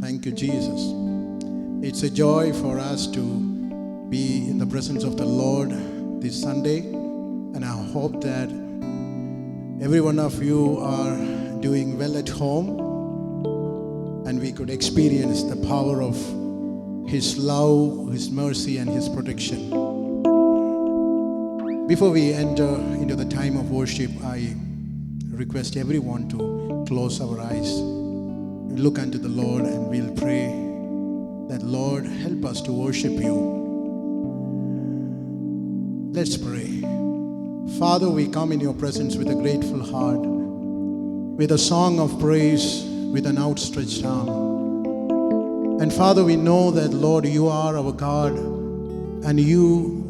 Thank you, Jesus. It's a joy for us to be in the presence of the Lord this Sunday, and I hope that every one of you are doing well at home, and we could experience the power of His love, His mercy, and His protection. Before we enter into the time of worship, I request everyone to close our eyes, look unto the Lord, and we'll pray that, Lord, help us to worship you. Let's pray. Father, we come in your presence with a grateful heart, with a song of praise, with an outstretched arm. And Father, we know that, Lord, you are our God, and you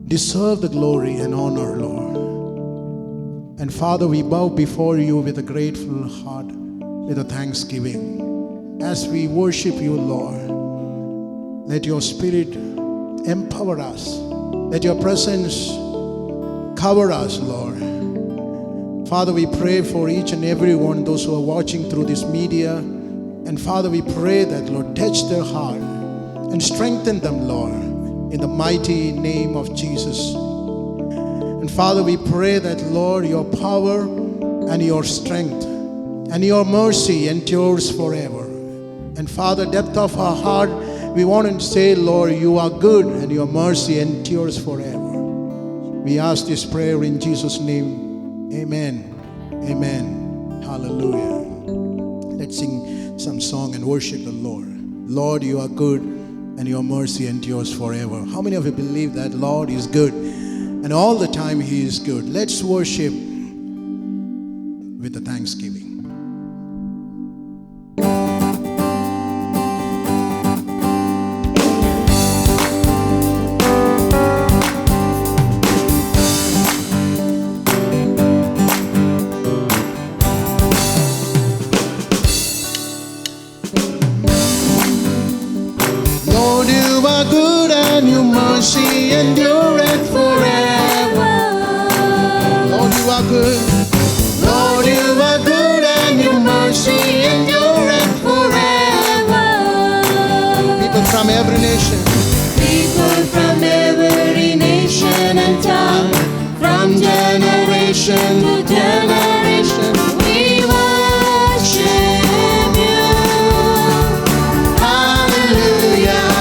deserve the glory and honor, Lord. And Father, we bow before you with a grateful heart, with a thanksgiving. As we worship you, Lord, let your Spirit empower us. Let your presence cover us, Lord. Father, we pray for each and every one, those who are watching through this media. And Father, we pray that, Lord, touch their heart and strengthen them, Lord, in the mighty name of Jesus. And Father, we pray that, Lord, your power and your strength and your mercy endures forever. And Father, depth of our heart, we want to say, Lord, you are good and your mercy endures forever. We ask this prayer in Jesus' name. Amen. Amen. Hallelujah. Let's sing some song and worship the Lord. Lord, you are good and your mercy endures forever. How many of you believe that Lord is good and all the time He is good? Let's worship with a thanksgiving. Good and your mercy endureth forever. Lord, you are good. Lord, you are good and your mercy endureth forever. People from every nation. People from every nation and tongue, from generation to generation, we worship you. Hallelujah.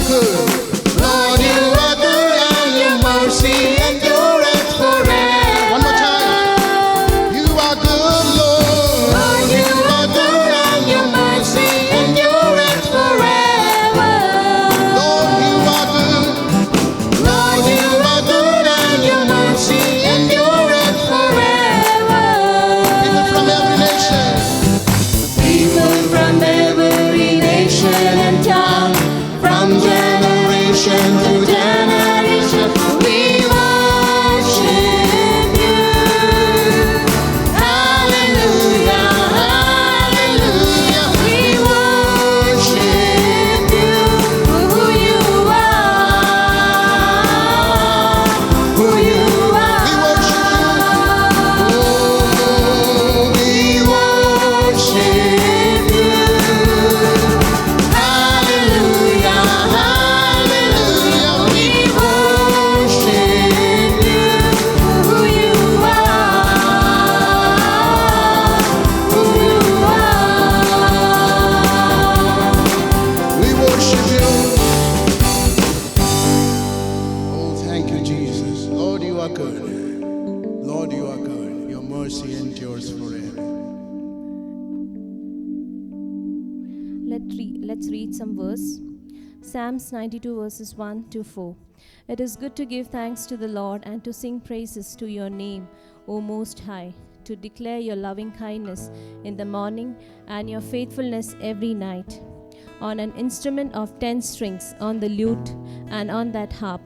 good. Lord, you are good and your mercy endureth forever. One more time. You are good, Lord. Lord, you are good and your mercy endureth forever. Lord, you are good. Lord, you are good and your mercy endureth forever. People from every nation. People from every nation and tongue, from generation to generation, we worship you. Hallelujah, hallelujah. We worship you for who you are, who you are. We worship you. Oh, We worship you. Hallelujah, hallelujah. We worship you for who you are, who you are. we worship you. Oh, thank you, Jesus. Lord, you are good. Lord, you are good. Your mercy endures forever. Let's read some verse. Psalms 92 verses 1 to 4. It is good to give thanks to the Lord and to sing praises to your name, O Most High, to declare your loving kindness in the morning and your faithfulness every night. On an instrument of 10 strings, on the lute and on that harp,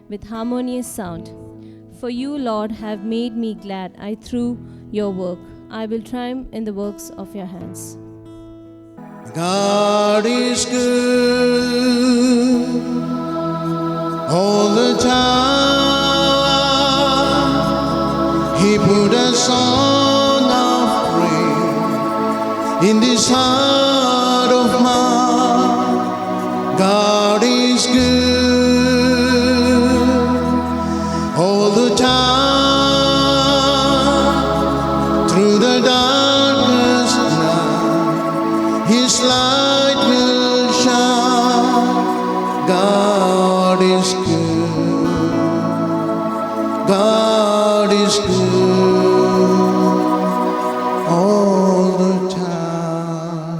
with harmonious sound. For you, Lord, have made me glad through your work. I will triumph in the works of your hands. God is good all the time. He put a song of praise in this heart of mine. God is good all the time. Through the darkest night, His light will shine. God is good. God is good all the time.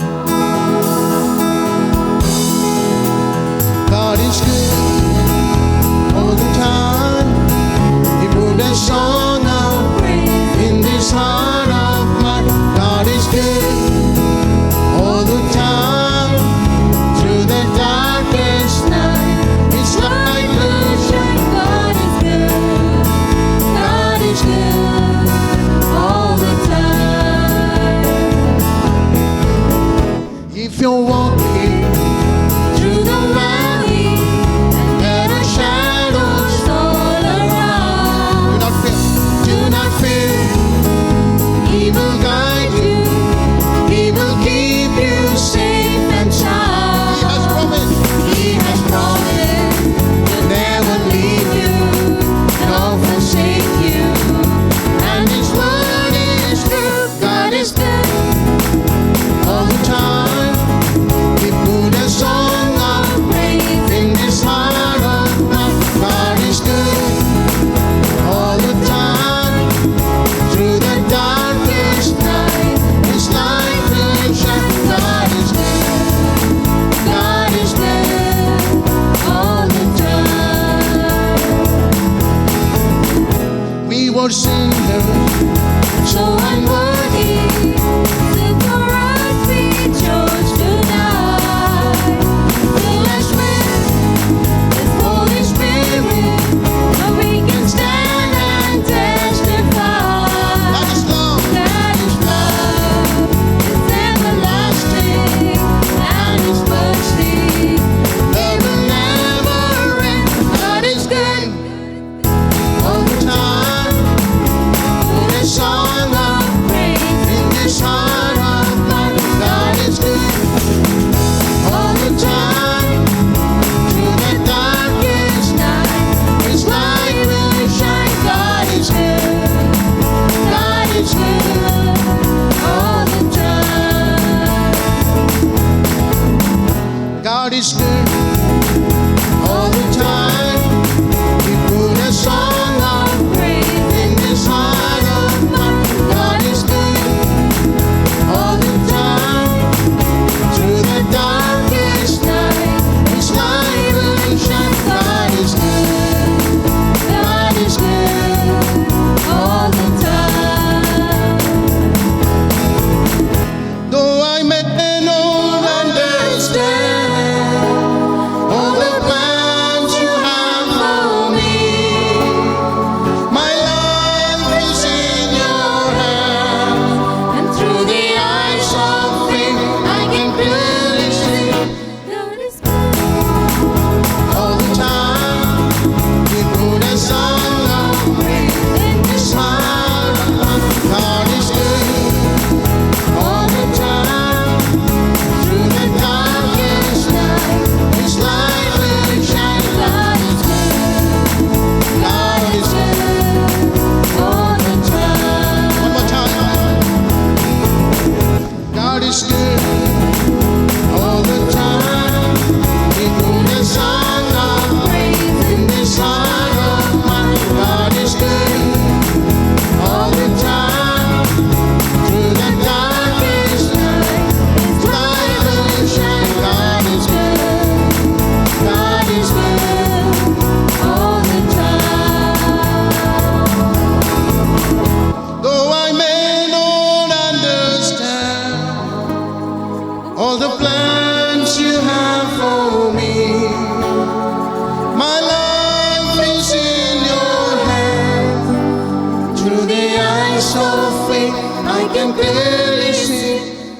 God is good all the time. He put a song of praise in this heart of mine. God is good all the time. Through the darkest night, His light will shine. God is good. God is good all the time. If you're walking Through the valley, and there are shadows all around. do not fear. Do not fear. He will guide you. He will keep you safe and He sound. has promised. He has promised to never leave you nor forsake you. And His word is true. God is good All the time, He put a song of praise in this heart of mine. God is good all the time. Through the darkest night, His light will shine. God is good. God is good all the time. We were sinners, So unworthy, still for us He chose to die. Fill us with His Holy Spirit, so we can stand and testify. that is love. That His love is everlasting, and His mercy they will never end. God is good All the time, with a song of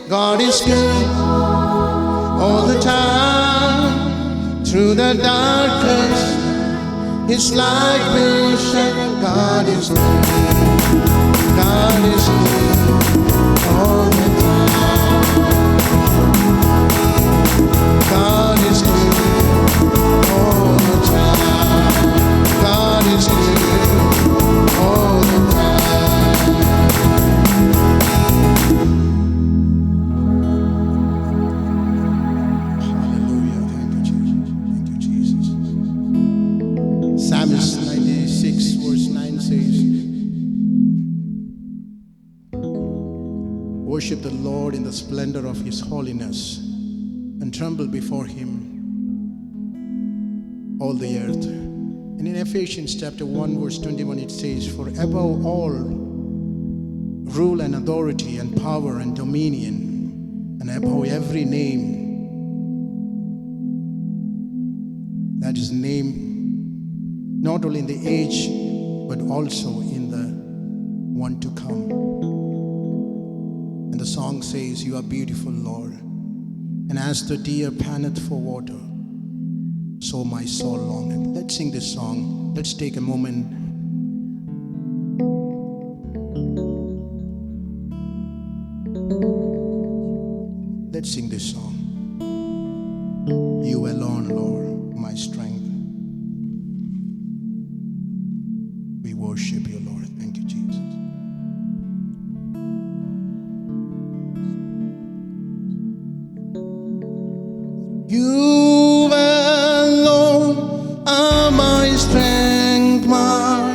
God is good all the time. Through the darkness, His light will shine. God is good. God is good all the time. God is good all the time. God is good all the time. Hallelujah. Thank you, Jesus. Thank you, Jesus. Psalms 96 verse 9 says, worship the Lord in the splendor of His holiness and tremble before Him, all the earth. And in Ephesians chapter 1 verse 21 it says, for above all rule and authority and power and dominion, and above every name, that is name not only in the age but also in the one to come. And the song says, you are beautiful, Lord, and as the deer panteth for water, so my soul longeth. Let's sing this song. Let's take a moment. Let's sing this song. You alone, Lord, my strength. We worship you, Lord. Thank you, Jesus. You alone are my strength, my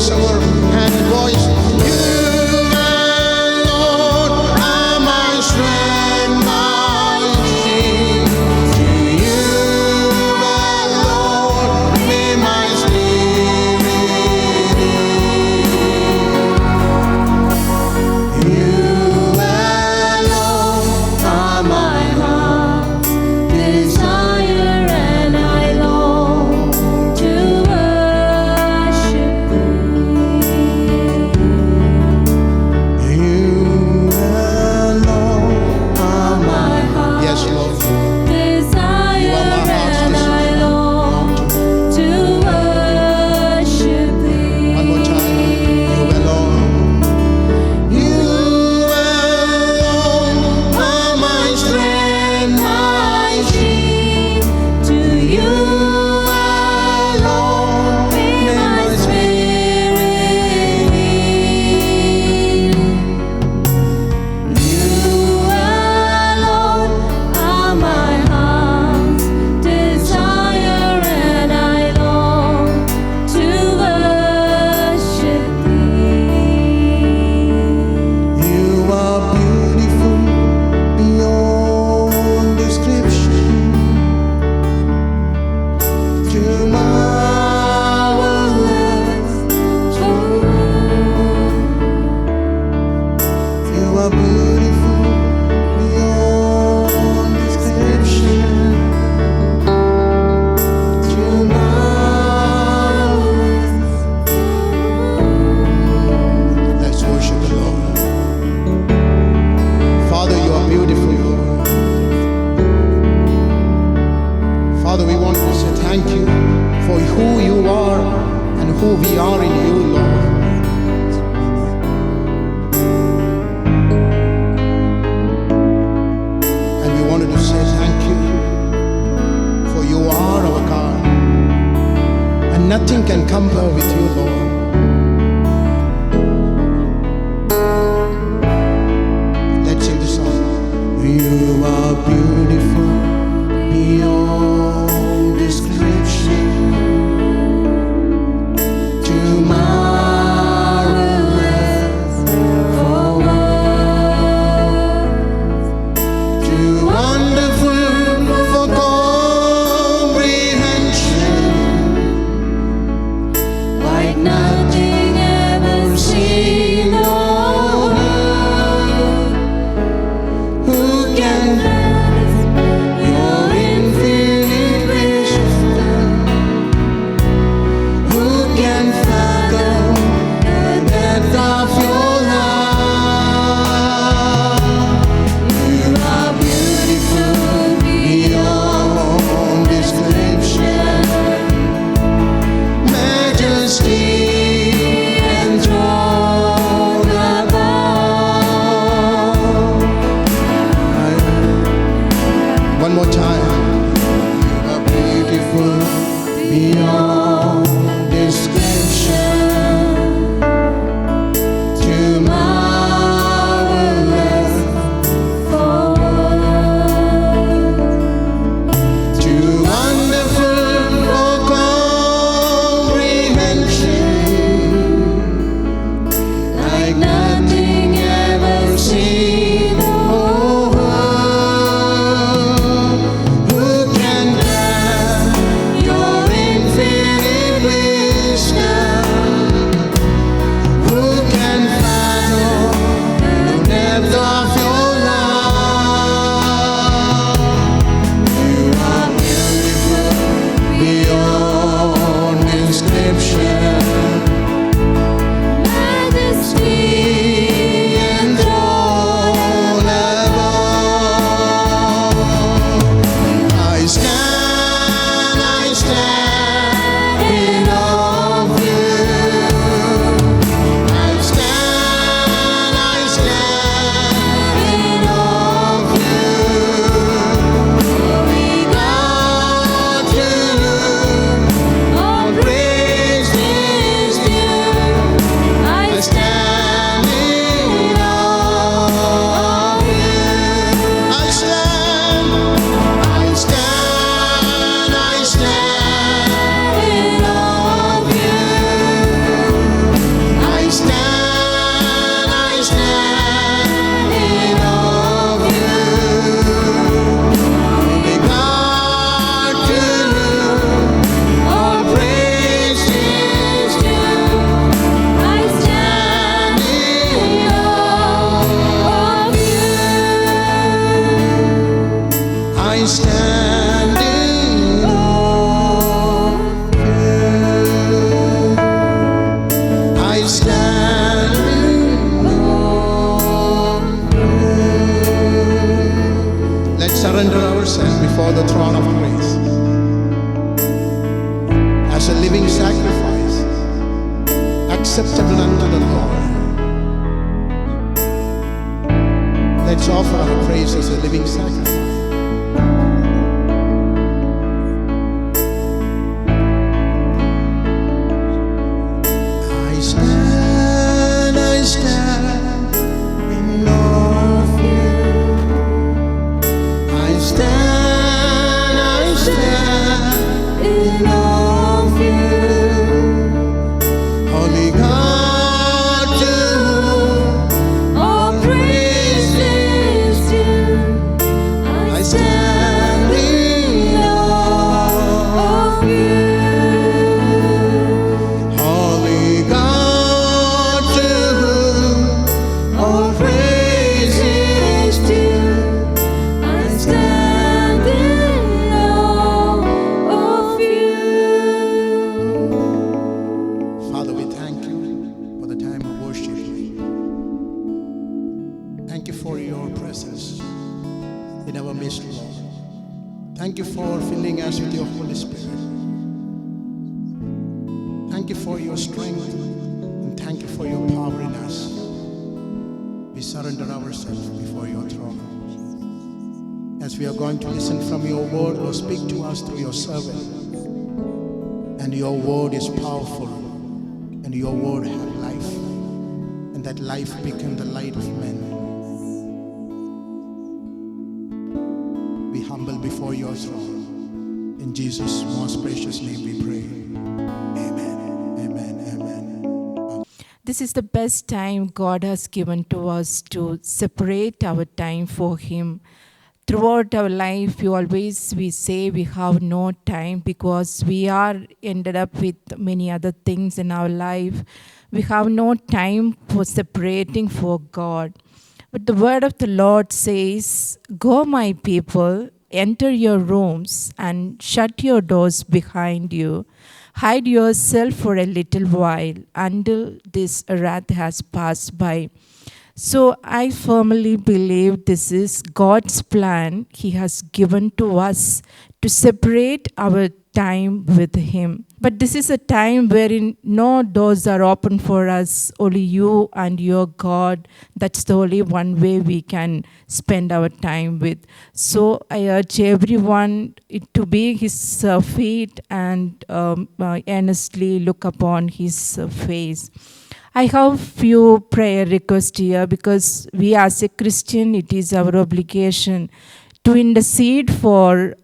raise our hand and voice. You alone are my strength, my shield. To you alone may my spirit yield. You alone are my heart's desire, and I long to worship thee. You alone are my heart's yes, Lord. desire, You are my heart's and I desire. long to worship thee. One more time. You alone. You alone are my strength, my shield. To you alone may my spirit yield. You alone are my heart's desire, and I long to worship thee. You are beautiful beyond description. Too marvelous for words. You are beautiful beyond description. Too marvelous. Let's worship the Lord. Father, you are beautiful, Lord. Father, we want to say thank you for who you are and who we are in you, Lord. And we wanted to say thank you for you are our God, and nothing can compare with you, Lord. Let's sing the song. You are beautiful beyond description. Too marvelous for words. Too wonderful for comprehension. Like nothing ever seen or heard. Who can acceptable unto the Lord. Let's offer our praise as a living sacrifice. I stand in awe of you. I stand in awe of you. Holy God, to whom All praise is due. I stand in awe of you. Holy God, to whom all praise is due. I stand in awe of you. Father, we thank you for the time of worship. Thank you for your presence in our midst, Lord. Thank you for filling us with your Holy Spirit. Thank you for your strength and thank you for your power in us. We surrender ourselves before your throne. As we are going to listen from your word, Lord, speak to us through your servant. And your word is powerful, and your word has life, and that life became the light of men. Be humble before your throne. In Jesus' most precious name we pray. Amen. Amen. Amen. This is the best time God has given to us to separate our time for Him. Throughout our life, we say we have no time because we are ended up with many other things in our life. We have no time for separating for God. But the word of the Lord says, "Go, my people, enter your rooms and shut your doors behind you. Hide yourself for a little while until this wrath has passed by." So I firmly believe this is God's plan He has given to us to separate our time with Him. But this is a time wherein no doors are open for us, only you and your God. That's the only one way we can spend our time with. So I urge everyone to be His feet and earnestly look upon His face. I have few prayer requests here because we as a Christian, it is our obligation to intercede for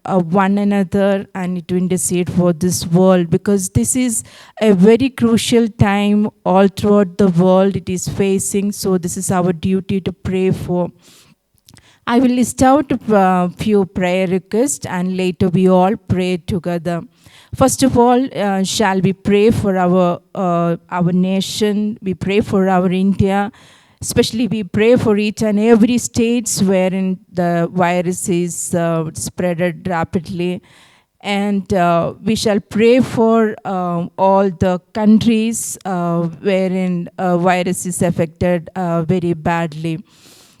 one another and to intercede for this world, because this is a very crucial time all throughout the world it is facing. So this is our duty to pray for. I will list out a few prayer requests and later we all pray together. First of all, shall we pray for our nation? We pray for our India. Especially we pray for each and every states wherein the virus is spreaded rapidly. And we shall pray for all the countries wherein virus is affected very badly.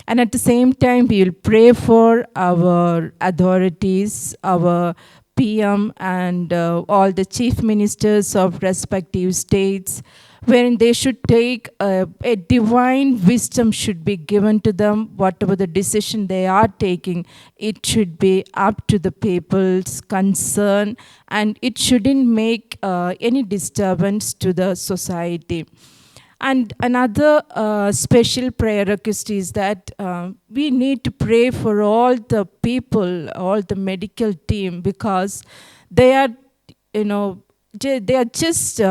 And at the same time, we will pray for our authorities, our PM and all the chief ministers of respective states, wherein they should take a divine wisdom should be given to them. Whatever the decision they are taking, it should be up to the people's concern and it shouldn't make any disturbance to the society. And another special prayer request is that we need to pray for all the people, all the medical team, because they are, they are just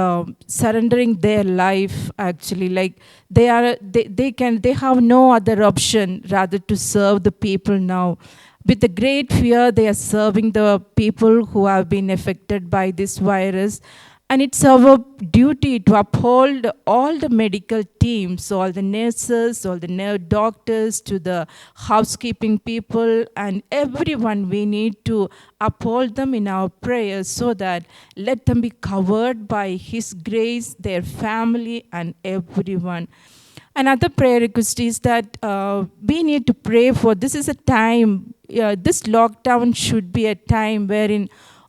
surrendering their life actually. Like they have no other option rather to serve the people now. With a great fear, they are serving the people who have been affected by this virus. And it's our duty to uphold all the medical teams, all the nurses, all the doctors, to the housekeeping people, and everyone. We need to uphold them in our prayers so that let them be covered by His grace, their family, and everyone. Another prayer request is that we need to pray for, this is a time, this lockdown should be a time wherein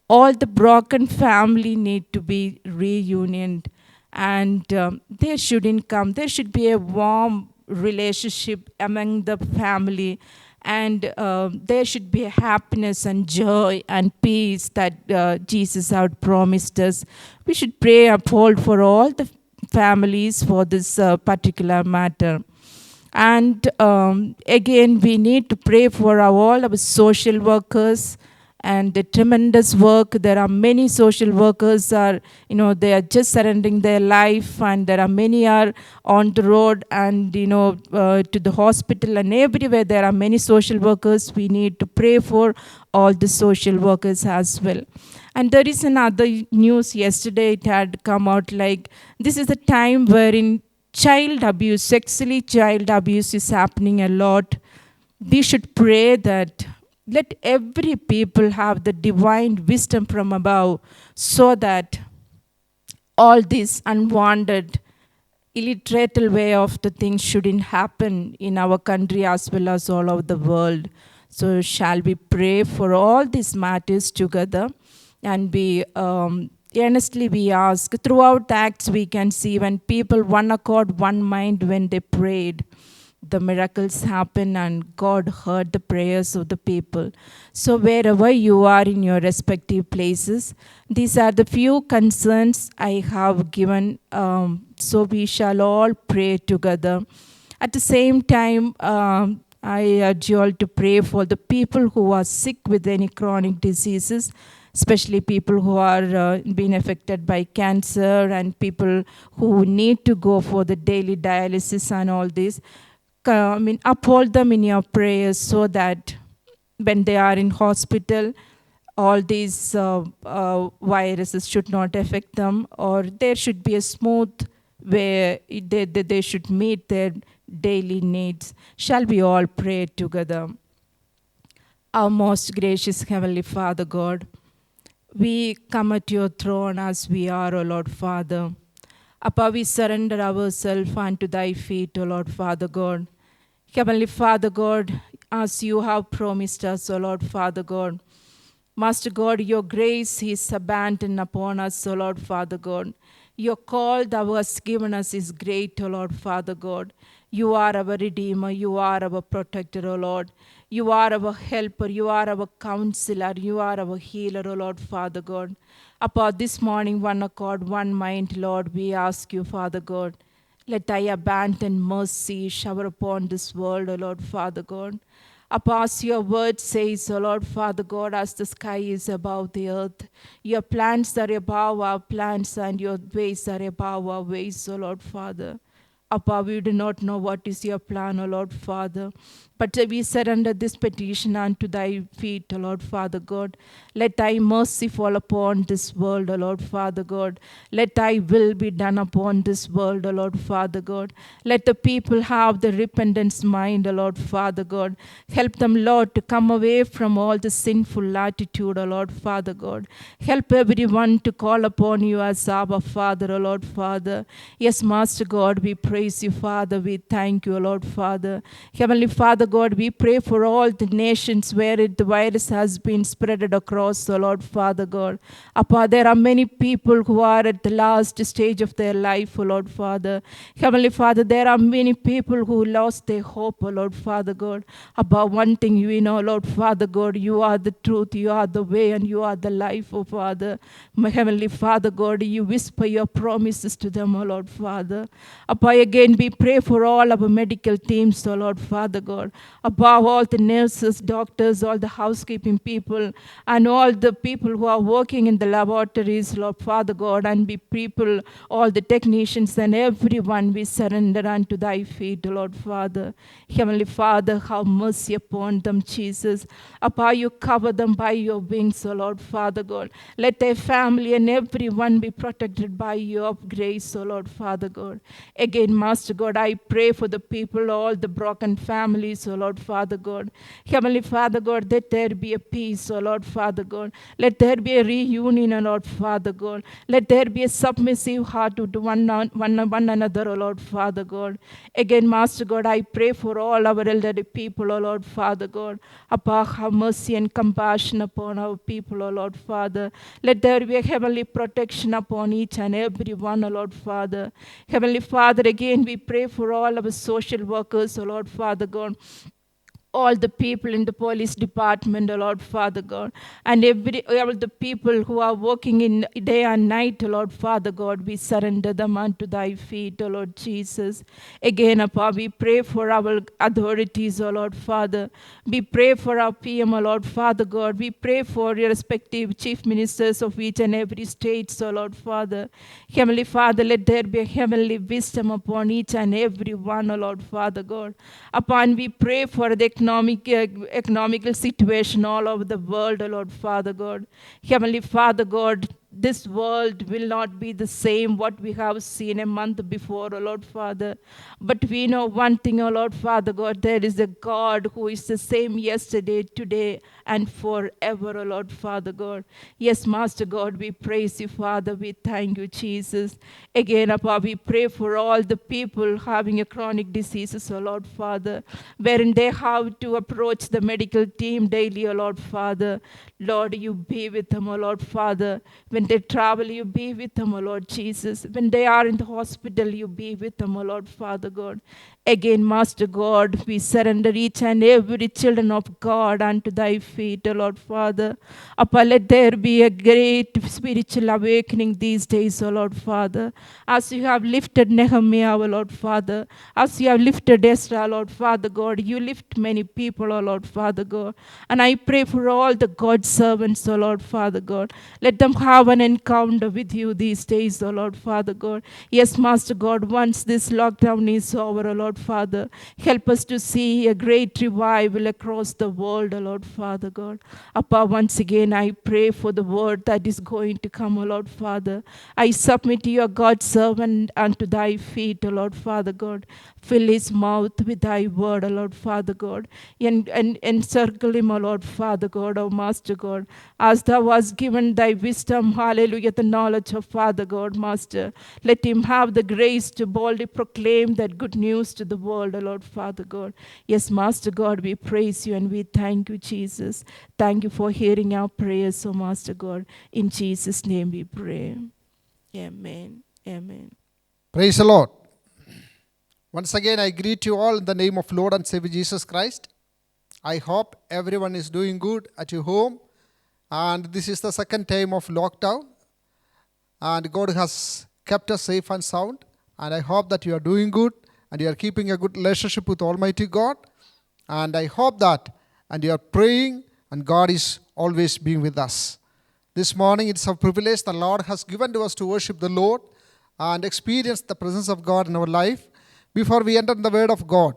all the broken family need to be reunited. and they shouldn't come. There should be a warm relationship among the family, and there should be happiness and joy and peace that Jesus had promised us. We should pray uphold for all the families for this particular matter. And again, we need to pray for all our social workers and the tremendous work. There are many social workers are, they are just surrendering their life, and there are many are on the road and, to the hospital and everywhere. There are many social workers. We need to pray for all the social workers as well. And there is another news yesterday. It had come out like this is a time wherein child abuse, sexually child abuse is happening a lot. We should pray that let every people have the divine wisdom from above, so that all this unwanted, illiterate way of the things shouldn't happen in our country as well as all over the world. So shall we pray for all these matters together, and we earnestly we ask. Throughout Acts we can see when people one accord, one mind, when they prayed, the miracles happen and God heard the prayers of the people. So wherever you are in your respective places, these are the few concerns I have given. So we shall all pray together. At the same time, I urge you all to pray for the people who are sick with any chronic diseases, especially people who are being affected by cancer and people who need to go for the daily dialysis and all this. Uphold them in your prayers, so that when they are in hospital, all these viruses should not affect them, or there should be a smooth way they should meet their daily needs. Shall we all pray together? Our most gracious Heavenly Father God, we come at your throne as we are, O Lord Father. Appa, we surrender ourselves unto thy feet, O Lord Father God. Heavenly Father God, as you have promised us, O Lord Father God, Master God, your grace is abundant upon us, O Lord Father God. Your call thou hast given us is great, O Lord Father God. You are our Redeemer, you are our Protector, O Lord. You are our Helper, you are our Counselor, you are our Healer, O Lord Father God. Upon this morning, one accord, one mind, Lord, we ask you, Father God, let thy abundant mercy shower upon this world, O Lord Father God. As your word says, O Lord Father God, as the sky is above the earth, your plans are above our plans and your ways are above our ways, O Lord Father. Appa, we do not know what is your plan, O Lord Father, but we surrender this petition unto thy feet, O Lord Father God. Let thy mercy fall upon this world, O Lord Father God. Let thy will be done upon this world, O Lord Father God. Let the people have the repentance mind, O Lord Father God. Help them, Lord, to come away from all the sinful attitude, O Lord Father God. Help everyone to call upon you as Abba Father, O Lord Father. Yes, Master God, we praise you, Father. We thank you, O Lord Father. Heavenly Father God, we pray for all the nations where the virus has been spread across, O Lord Father God. Appa, there are many people who are at the last stage of their life, O Lord Father. Heavenly Father, there are many people who lost their hope, O Lord Father God. Appa, one thing we know, Lord Father God, you are the truth, you are the way, and you are the life, O Father. My Heavenly Father God, you whisper your promises to them, O Lord Father. Appa, again, we pray for all our medical teams, O Lord Father God. Above all the nurses, doctors, all the housekeeping people, and all the people who are working in the laboratories, Lord Father God, and be people, all the technicians and everyone, we surrender unto thy feet, Lord Father. Heavenly Father, have mercy upon them, Jesus. Appa, you cover them by your wings, O Lord Father God. Let their family and everyone be protected by your grace, O Lord Father God. Again, Master God, I pray for the people, all the broken families house, O Lord Father God. Heavenly Father God, let there be a peace, O Lord Father God. Let there be a reunion, O Lord Father God. Let there be a submissive heart to one another, O Lord Father God. Again, Master God, I pray for all our elderly people, O Lord Father God. Appa, have mercy and compassion upon our people, O Lord Father. Let there be a heavenly protection upon each and every one, O Lord Father. Heavenly Father, again we pray for all our social workers, O Lord Father God, all the people in the police department, O Lord Father God, and all the people who are working in day and night, O Lord Father God, we surrender them unto thy feet, O Lord Jesus. Again, Appa, we pray for our authorities, O Lord Father. We pray for our PM, O Lord Father God. We pray for your respective chief ministers of each and every state, O Lord Father. Heavenly Father, let there be a heavenly wisdom upon each and every one, O Lord Father God. Upon we pray for the economical situation all over the world, O Lord Father God. Heavenly Father God, this world will not be the same what we have seen a month before, O Lord Father. But we know one thing, O Lord Father God, there is a God who is the same yesterday, today, and forever, O Lord Father God. Yes, Master God, we praise you, Father. We thank you, Jesus. Again, Appa, we pray for all the people having a chronic diseases, O Lord Father, wherein they have to approach the medical team daily, O Lord Father. Lord, you be with them, O Lord Father. When they travel, you be with them, O Lord Jesus. When they are in the hospital, you be with them, O Lord Father God. Again, Master God, we surrender each and every children of God unto thy feet, O Lord Father. Appa, let there be a great spiritual awakening these days, O Lord Father. As you have lifted Nehemiah, O Lord Father, as you have lifted Ezra, Lord Father God, you lift many people, O Lord Father God. And I pray for all the God servants, O Lord Father God. Let them have an encounter with you these days, O Lord Father God. Yes, Master God, once this lockdown is over, O Lord Father, help us to see a great revival across the world, O Lord Father God. Appa, once again, I pray for the word that is going to come, O Lord Father. I submit your God servant unto thy feet, O Lord Father God. Fill his mouth with thy word, O Lord Father God, and encircle him, O Lord Father God, O Master God, as thou hast given thy wisdom, hallelujah, the knowledge of Father God, Master. Let him have the grace to boldly proclaim that good news to the world, O Lord Father God. Yes, Master God, we praise you and we thank you, Jesus. Thank you for hearing our prayers, O Master God. In Jesus' name we pray. Amen. Amen. Praise the Lord. Once again, I greet you all in the name of Lord and Savior Jesus Christ. I hope everyone is doing good at your home. And this is the second time of lockdown. And God has kept us safe and sound. And I hope that you are doing good and you are keeping a good relationship with Almighty God. And I hope that and you are praying and God is always being with us. This morning it's a privilege the Lord has given to us to worship the Lord and experience the presence of God in our life. Before we enter the Word of God,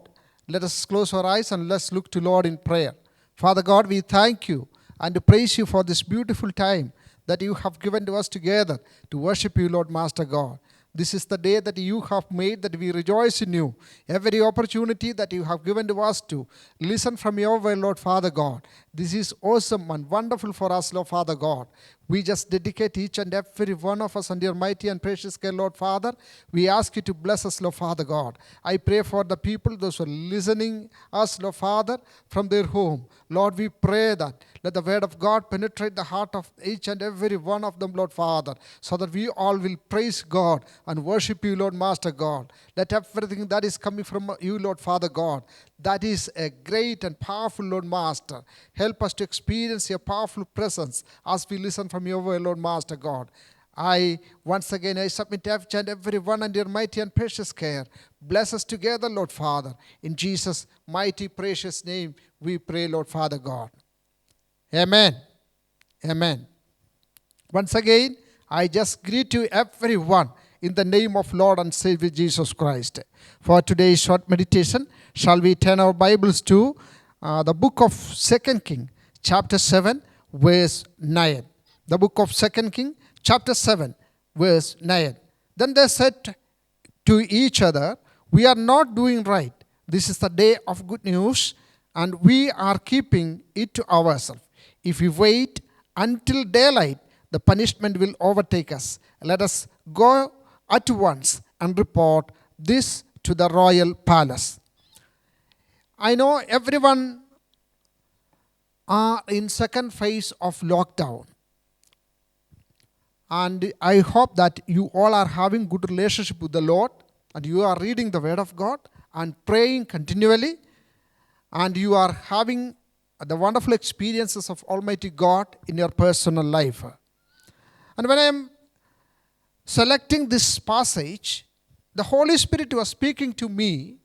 let us close our eyes and let's look to Lord in prayer. Father God, we thank you and praise you for this beautiful time that you have given to us together to worship you, Lord Master God. This is the day that you have made, that we rejoice in you. Every opportunity that you have given to us to listen from your word, Lord Father God. This is awesome and wonderful for us, Lord Father God. We just dedicate each and every one of us under your mighty and precious care, Lord Father. We ask you to bless us, Lord Father God. I pray for the people, those who are listening us, Lord Father, from their home. Lord, we pray that let the word of God penetrate the heart of each and every one of them, Lord Father, so that we all will praise God and worship you, Lord Master God. Let everything that is coming from you, Lord Father God, that is a great and powerful, Lord Master. Help us to experience your powerful presence as we listen from your word, Lord Master God. Once again, I submit each and every one under your mighty and precious care. Bless us together, Lord Father. In Jesus' mighty, precious name, we pray, Lord Father God. Amen. Amen. Once again, I just greet you everyone in the name of Lord and Savior Jesus Christ. For today's short meditation, shall we turn our Bibles to the book of 2 King, chapter 7, verse 9. The book of 2 King, chapter 7, verse 9. Then they said to each other, we are not doing right. This is the day of good news, and we are keeping it to ourselves. If we wait until daylight, the punishment will overtake us. Let us go at once and report this to the royal palace. I know everyone are in second phase of lockdown. And I hope that you all are having good relationship with the Lord, and you are reading the Word of God and praying continually, and you are having the wonderful experiences of Almighty God in your personal life. And when I am selecting this passage, the Holy Spirit was speaking to me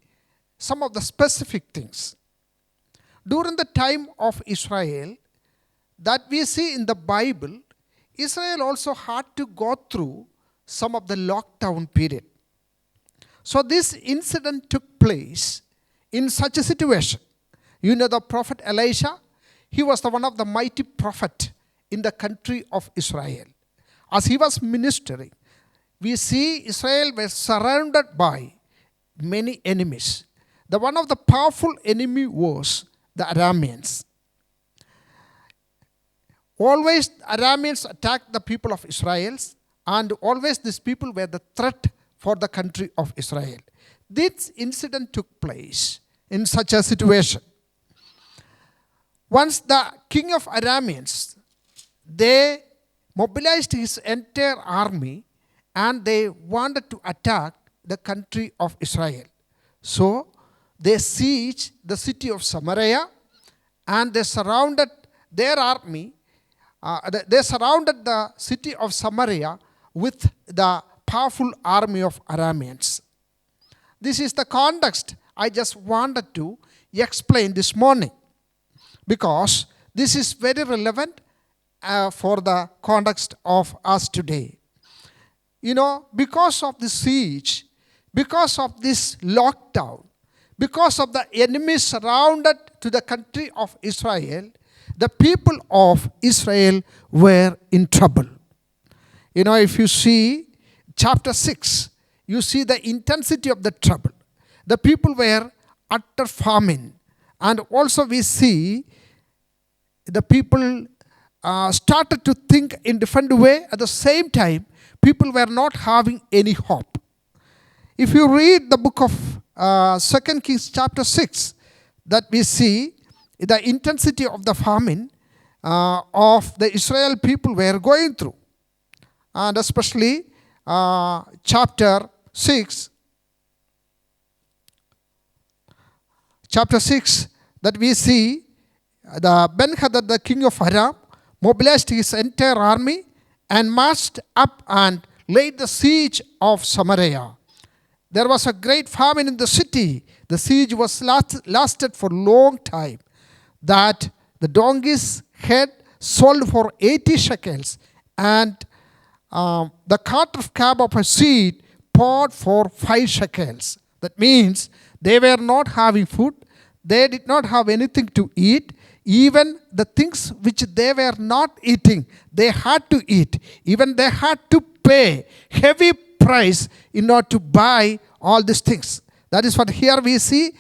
some of the specific things. During the time of Israel, that we see in the Bible, Israel also had to go through some of the lockdown period. So this incident took place in such a situation. You know the prophet Elisha, he was the one of the mighty prophet in the country of Israel. As he was ministering, we see Israel was surrounded by many enemies. The one of the powerful enemy was the Arameans. Always Arameans attacked the people of Israel, and always these people were the threat for the country of Israel. This incident took place in such a situation. Once the king of Arameans, they mobilized his entire army and they wanted to attack the country of Israel. So they sieged the city of Samaria and they surrounded their army. They surrounded the city of Samaria with the powerful army of Arameans. This is the context I just wanted to explain this morning, because this is very relevant for the context of us today. You know, because of the siege, because of this lockdown, because of the enemies surrounded to the country of Israel, the people of Israel were in trouble. You know, if you see chapter 6, you see the intensity of the trouble. The people were utter famine. And also we see the people started to think in different way. At the same time, people were not having any hope. If you read the book of 2 Kings chapter 6, that we see the intensity of the famine of the Israel people were going through. And especially chapter 6, that we see the Ben-Hadad, the king of Aram, mobilized his entire army and marched up and laid the siege of Samaria. There was a great famine in the city. The siege was lasted for a long time. That the donkey's head sold for 80 shekels, and the cart of cab of a seed poured for 5 shekels. That means they were not having food. They did not have anything to eat. Even the things which they were not eating, they had to eat. Even they had to pay heavy price in order to buy all these things. That is what here we see.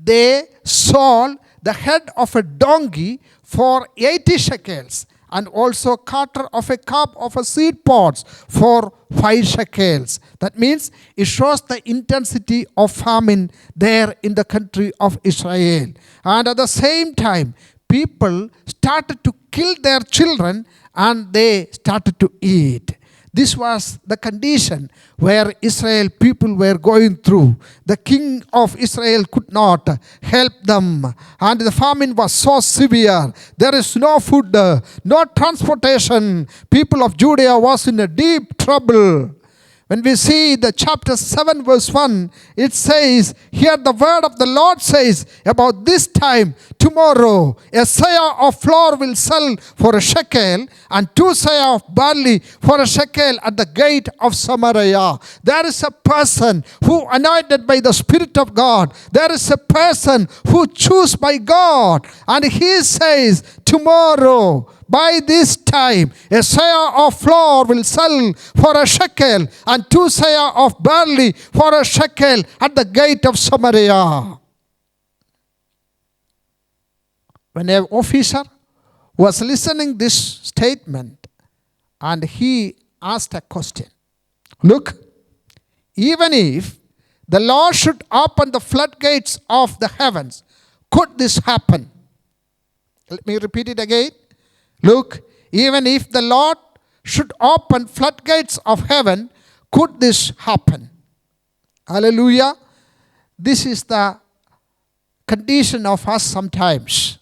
They sold the head of a donkey for 80 shekels, and also quarter of a cup of a seed pods for 5 shekels. That means it shows the intensity of famine there in the country of Israel. And at the same time, people started to kill their children and they started to eat. This was the condition where Israel people were going through. The king of Israel could not help them. And the famine was so severe. There is no food, no transportation. People of Judea was in a deep trouble. When we see the chapter 7 verse 1, it says, here the word of the Lord says, about this time tomorrow, a seah of flour will sell for a shekel, and 2 seah of barley for a shekel at the gate of Samaria. There is a person who anointed by the Spirit of God. There is a person who choose by God. And he says, tomorrow, by this time, a seah of flour will sell for a shekel, and 2 seah of barley for a shekel at the gate of Samaria. when an officer was listening this statement, and he asked a question. Look, even if the Lord should open the floodgates of the heavens, could this happen? Let me repeat it again. Look, even if the Lord should open floodgates of heaven, could this happen? Hallelujah. This is the condition of us sometimes.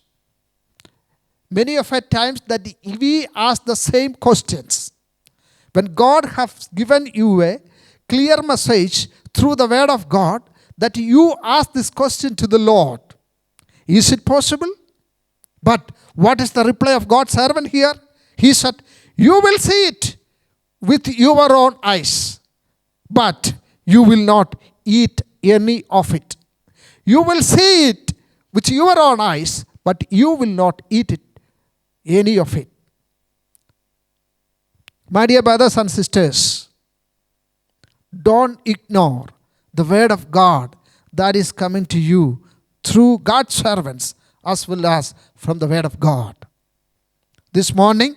Many of our times that we ask the same questions. When God has given you a clear message through the word of God, that you ask this question to the Lord. Is it possible? But what is the reply of God's servant here? He said, you will see it with your own eyes, but you will not eat any of it. You will see it with your own eyes, but you will not eat it, any of it. My dear brothers and sisters, don't ignore the word of God that is coming to you through God's servants as well as from the word of God. This morning,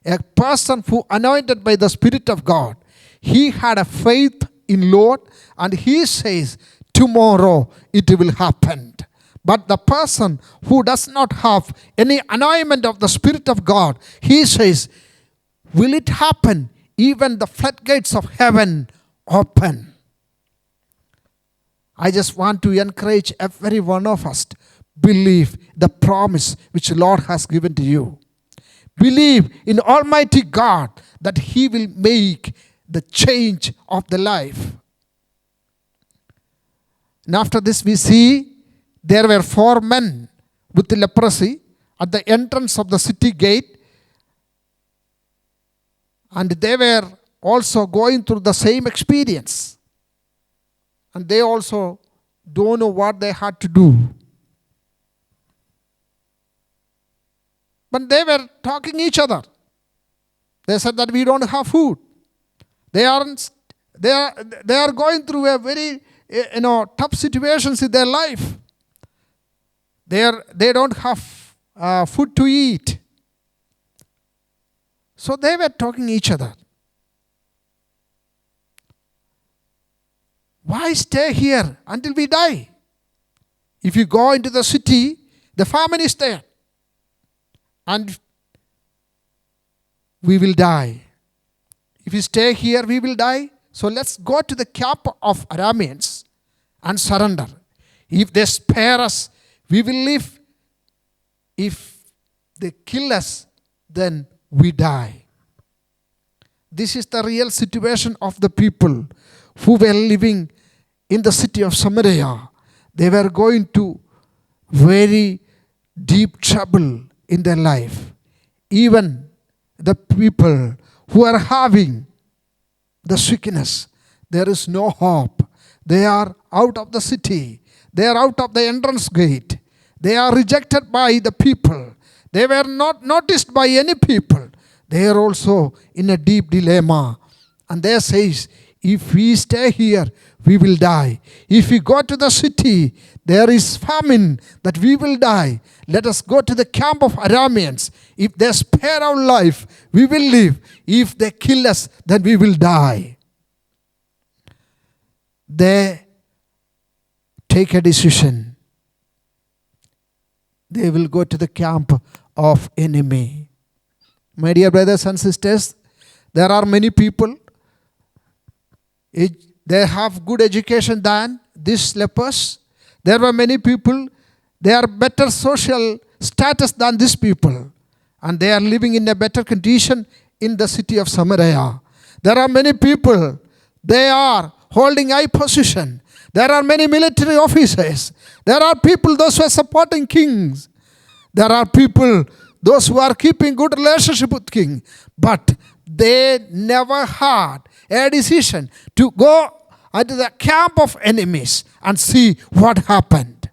a person who anointed by the Spirit of God, he had a faith in Lord, and he says, tomorrow it will happen. But the person who does not have any anointment of the Spirit of God, he says, will it happen? Even the floodgates of heaven open. I just want to encourage every one of us to believe the promise which the Lord has given to you. Believe in Almighty God that He will make the change of the life. And after this we see there were 4 men with leprosy at the entrance of the city gate, and they were also going through the same experience, and they also don't know what they had to do. But they were talking each other. They said that we don't have food. They are going through a very tough situations in their life. They don't have food to eat. So they were talking each other. Why stay here until we die? If you go into the city, the famine is there, and we will die. If we stay here, we will die. So let's go to the camp of Arameans and surrender. If they spare us, we will live. If they kill us, then we die. This is the real situation of the people who were living in the city of Samaria. They were going to very deep trouble in their life. Even the people who are having the sickness, there is no hope. They are out of the city. They are out of the entrance gate. They are rejected by the people. They were not noticed by any people. They are also in a deep dilemma. And they says, if we stay here, we will die. If we go to the city, there is famine that we will die. Let us go to the camp of Arameans. If they spare our life, we will live. If they kill us, then we will die. They take a decision. They will go to the camp of enemy. My dear brothers and sisters, there are many people, they have good education than these lepers. There were many people, they are better social status than these people, and they are living in a better condition in the city of Samaria. There are many people, they are holding high position. There are many military officers. There are people, those who are supporting kings. There are people, those who are keeping good relationship with king. But they never had a decision to go into the camp of enemies and see what happened.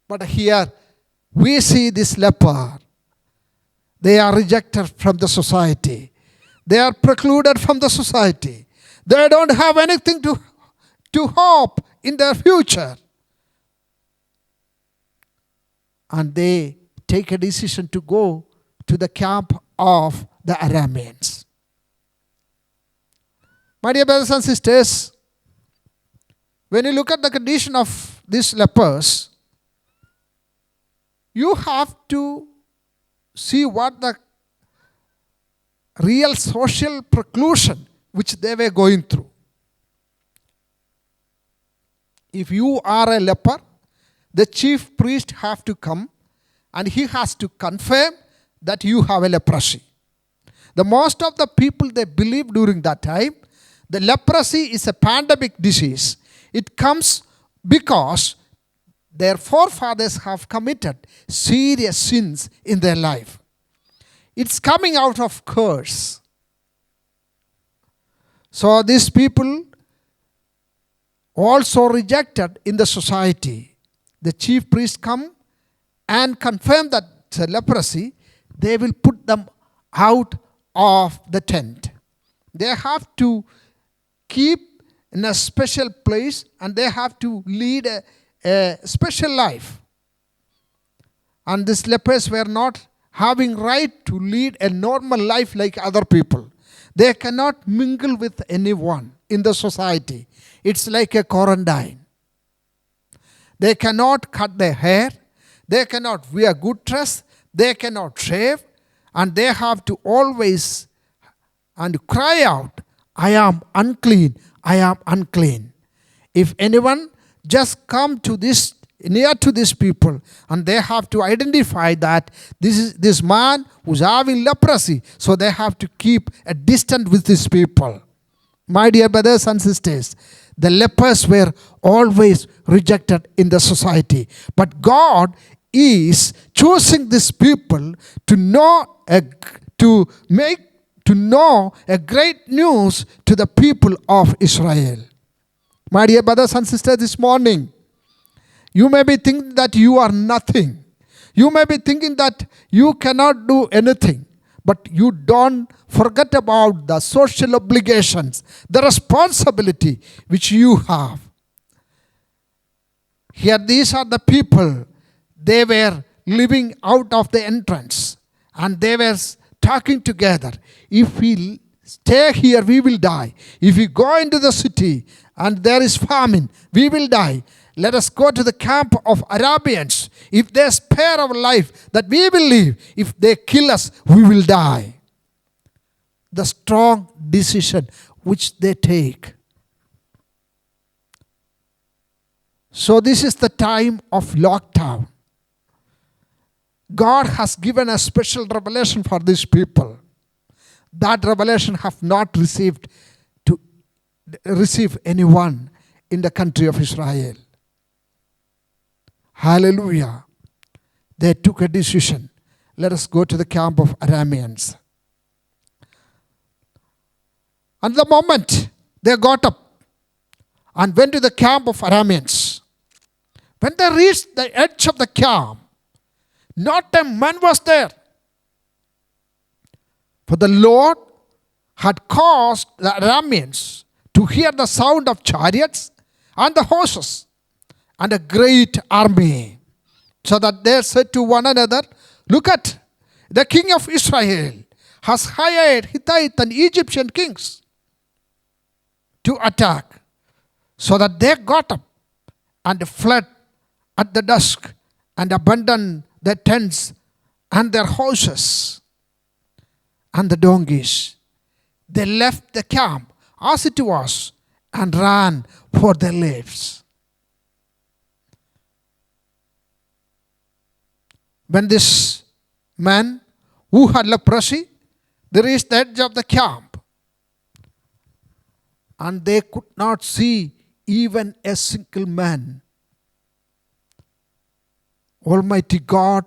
But here we see this leper. They are rejected from the society. They are precluded from the society. They don't have anything to hope in their future. and they take a decision to go to the camp of the Arameans. My dear brothers and sisters, when you look at the condition of these lepers, you have to see what the real social preclusion which they were going through. If you are a leper, the chief priest have to come and he has to confirm that you have a leprosy. The most of the people, they believe during that time, the leprosy is a pandemic disease. It comes because their forefathers have committed serious sins in their life. It's coming out of curse. So these people also rejected in the society. The chief priest come and confirm that it's a leprosy. They will put them out of the tent. They have to keep in a special place and they have to lead a special life. And these lepers were not having right to lead a normal life like other people. They cannot mingle with anyone in the society. It's like a quarantine. They cannot cut their hair. They cannot wear good dress. They cannot shave. And they have to always and cry out, I am unclean, I am unclean. If anyone just come to this, near to these people, and they have to identify that this is this man who's having leprosy, so they have to keep a distance with these people. My dear brothers and sisters, the lepers were always rejected in the society. But God is choosing these people to know a great news to the people of Israel. My dear brothers and sisters, this morning, you may be thinking that you are nothing. You may be thinking that you cannot do anything. But you don't forget about the social obligations, the responsibility which you have. Here, these are the people. They were living out of the entrance. And they were talking together. If we stay here, we will die. If we go into the city and there is famine, we will die. Let us go to the camp of Arabians. If they spare our life, that we will live. If they kill us, we will die. The strong decision which they take. So this is the time of lockdown. God has given a special revelation for these people. That revelation have not received anyone in the country of Israel. Hallelujah. They took a decision. Let us go to the camp of Arameans. And the moment they got up and went to the camp of Arameans, when they reached the edge of the camp, not a man was there. For the Lord had caused the Arameans to hear the sound of chariots and the horses and a great army. So that they said to one another, look at, the king of Israel has hired Hittite and Egyptian kings to attack. So that they got up and fled at the dusk and abandoned their tents and their horses and the donkeys. They left the camp as it was and ran for their lives. When this man who had leprosy, they reached the edge of the camp and they could not see even a single man. Almighty God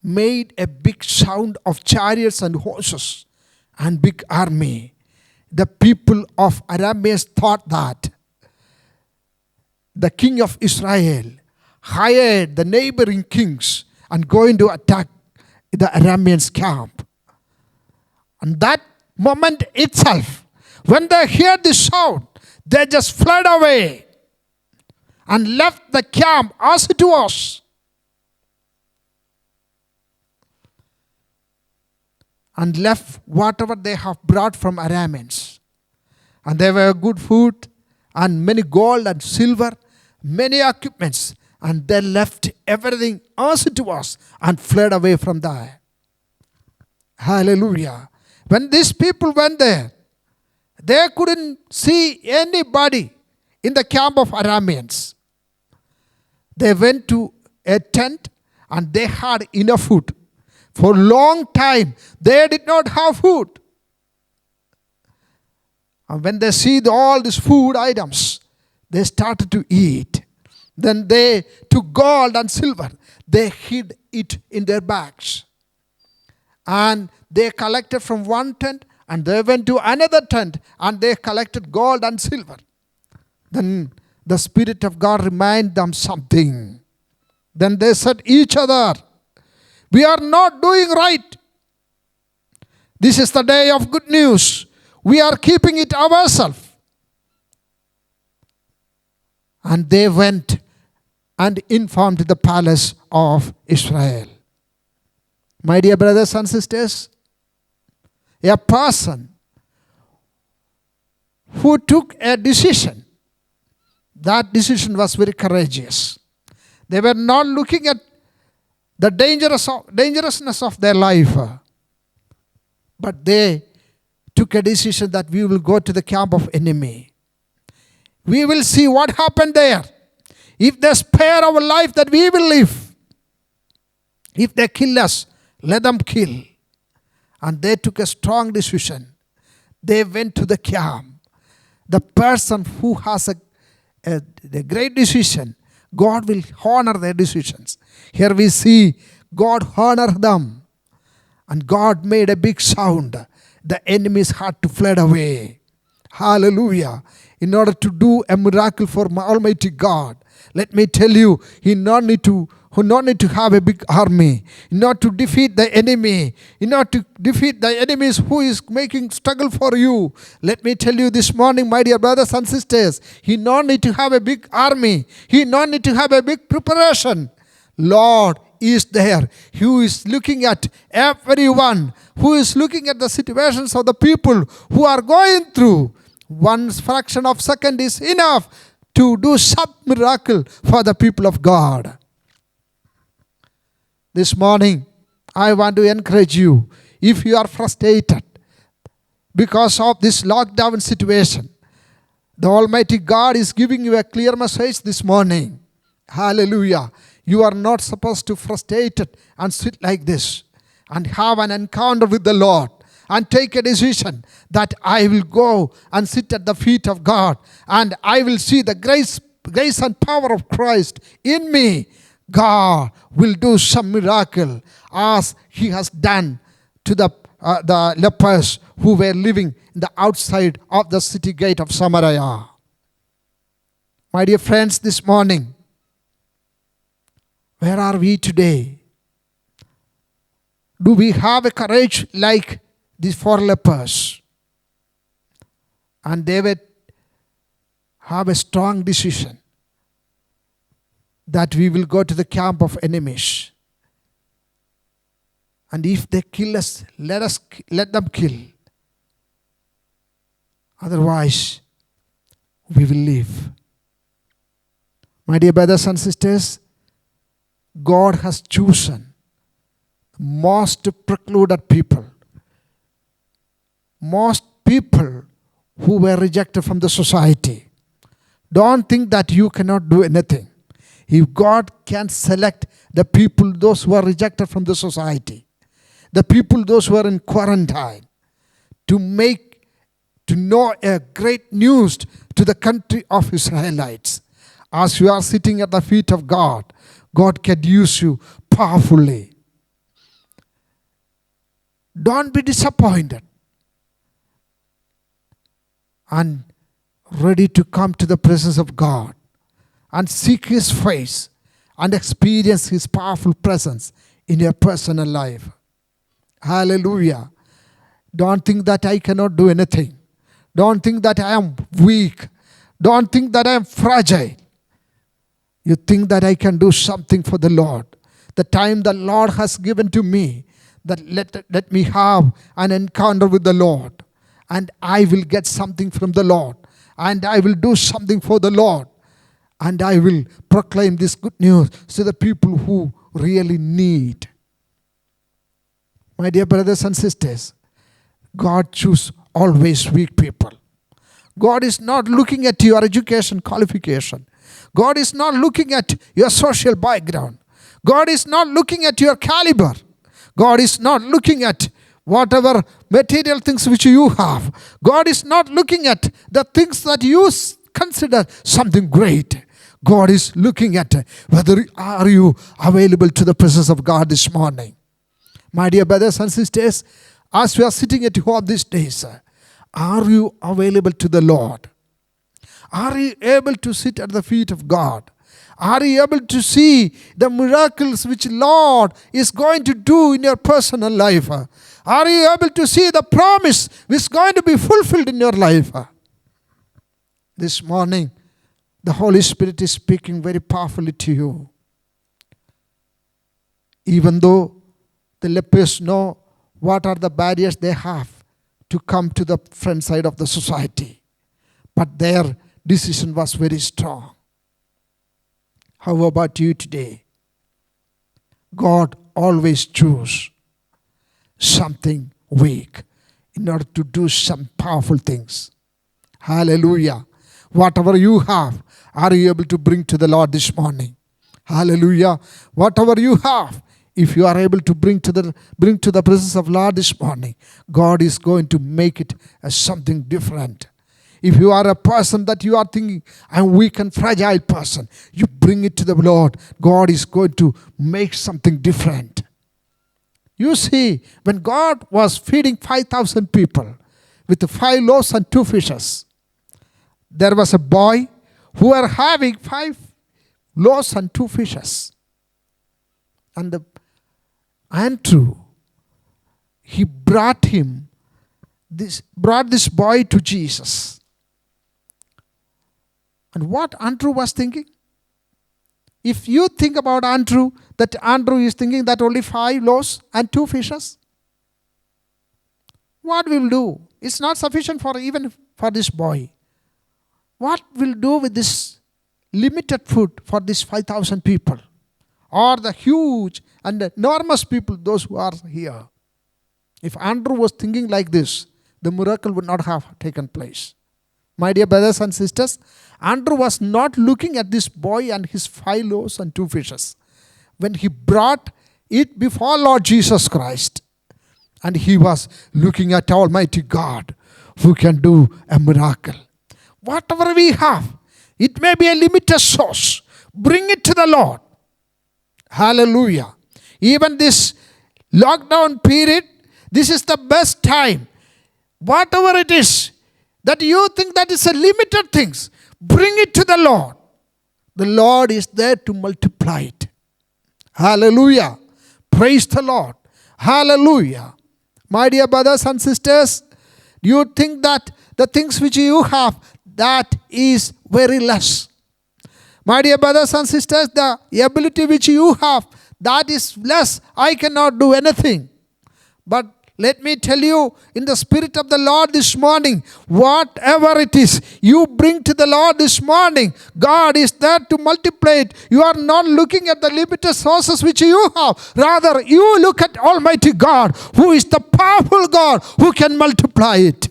made a big sound of chariots and horses and big army. The people of Arameans thought that the king of Israel hired the neighboring kings and going to attack the Arameans camp. And that moment itself, when they heard the sound, they just fled away and left the camp as it was. and left whatever they have brought from Arameans. And there were good food and many gold and silver, many equipments. And they left everything as it was and fled away from there. Hallelujah. When these people went there, they couldn't see anybody in the camp of Arameans. They went to a tent and they had enough food. For a long time, they did not have food. And when they see all these food items, they started to eat. Then they took gold and silver. They hid it in their bags. And they collected from one tent and they went to another tent and they collected gold and silver. Then the Spirit of God reminded them something. Then they said each other, we are not doing right. This is the day of good news. We are keeping it ourselves. And they went and informed the palace of Israel. My dear brothers and sisters, a person who took a decision, that decision was very courageous. They were not looking at the dangerousness of their life, but they took a decision that we will go to the camp of enemy. We will see what happened there. If they spare our life, that we will live. If they kill us, let them kill. And they took a strong decision. They went to the camp. The person who has a great decision, God will honor their decisions. Here we see God honor them. And God made a big sound. The enemies had to fled away. Hallelujah. In order to do a miracle for Almighty God, let me tell you, He not need to have a big army, not to defeat the enemy, not to defeat the enemies who is making struggle for you. Let me tell you this morning, my dear brothers and sisters, He not need to have a big army. He not need to have a big preparation. Lord is there. Who is looking at everyone, who is looking at the situations of the people who are going through. One fraction of second is enough to do some miracle for the people of God. This morning, I want to encourage you, if you are frustrated because of this lockdown situation, the Almighty God is giving you a clear message this morning. Hallelujah. You are not supposed to frustrate and sit like this and have an encounter with the Lord and take a decision that I will go and sit at the feet of God and I will see the grace and power of Christ in me. God will do some miracle as He has done to the lepers who were living in the outside of the city gate of Samaria. My dear friends, this morning, where are we today? Do we have a courage like these 4 lepers? And they will have a strong decision that we will go to the camp of enemies. And if they kill us, let them kill. Otherwise, we will live. My dear brothers and sisters, God has chosen most precluded people. Most people who were rejected from the society. Don't think that you cannot do anything. If God can select the people, those who are rejected from the society, the people, those who are in quarantine, to know a great news to the country of Israelites. As you are sitting at the feet of God, God can use you powerfully. Don't be disappointed. And ready to come to the presence of God and seek His face and experience His powerful presence in your personal life. Hallelujah. Don't think that I cannot do anything. Don't think that I am weak. Don't think that I am fragile. You think that I can do something for the Lord. The time the Lord has given to me, that let me have an encounter with the Lord, and I will get something from the Lord, and I will do something for the Lord, and I will proclaim this good news to the people who really need. My dear brothers and sisters, God chooses always weak people. God is not looking at your education qualification. God is not looking at your social background. God is not looking at your caliber. God is not looking at whatever material things which you have. God is not looking at the things that you consider something great. God is looking at whether are you available to the presence of God this morning. My dear brothers and sisters, as we are sitting at home these days, are you available to the Lord? Are you able to sit at the feet of God? Are you able to see the miracles which Lord is going to do in your personal life? Are you able to see the promise which is going to be fulfilled in your life? This morning, the Holy Spirit is speaking very powerfully to you. Even though the lepers know what are the barriers they have to come to the front side of the society, but their decision was very strong. How about you today? God always chooses something weak in order to do some powerful things. Hallelujah. Whatever you have, are you able to bring to the Lord this morning? Hallelujah. Whatever you have, if you are able to bring to the presence of Lord this morning, God is going to make it as something different. If you are a person that you are thinking, I'm weak and fragile person, you bring it to the Lord. God is going to make something different. You see, when God was feeding 5,000 people with the 5 loaves and 2 fishes, there was a boy who were having 5 loaves and 2 fishes. And Andrew, he brought this boy to Jesus. And what Andrew was thinking? If you think about Andrew, that Andrew is thinking that only 5 loaves and 2 fishes. What will do? It's not sufficient even for this boy. What will do with this limited food for these 5,000 people? Or the huge and enormous people, those who are here. If Andrew was thinking like this, the miracle would not have taken place. My dear brothers and sisters, Andrew was not looking at this boy and his 5 loaves and 2 fishes. When he brought it before Lord Jesus Christ, and he was looking at Almighty God who can do a miracle. Whatever we have, it may be a limited source. Bring it to the Lord. Hallelujah. Even this lockdown period, this is the best time. Whatever it is that you think that is a limited things, bring it to the Lord. The Lord is there to multiply it. Hallelujah. Praise the Lord. Hallelujah. My dear brothers and sisters, you think that the things which you have, that is very less. My dear brothers and sisters, the ability which you have, that is less. I cannot do anything. But let me tell you, in the Spirit of the Lord this morning, whatever it is you bring to the Lord this morning, God is there to multiply it. You are not looking at the limited sources which you have. Rather, you look at Almighty God, who is the powerful God who can multiply it.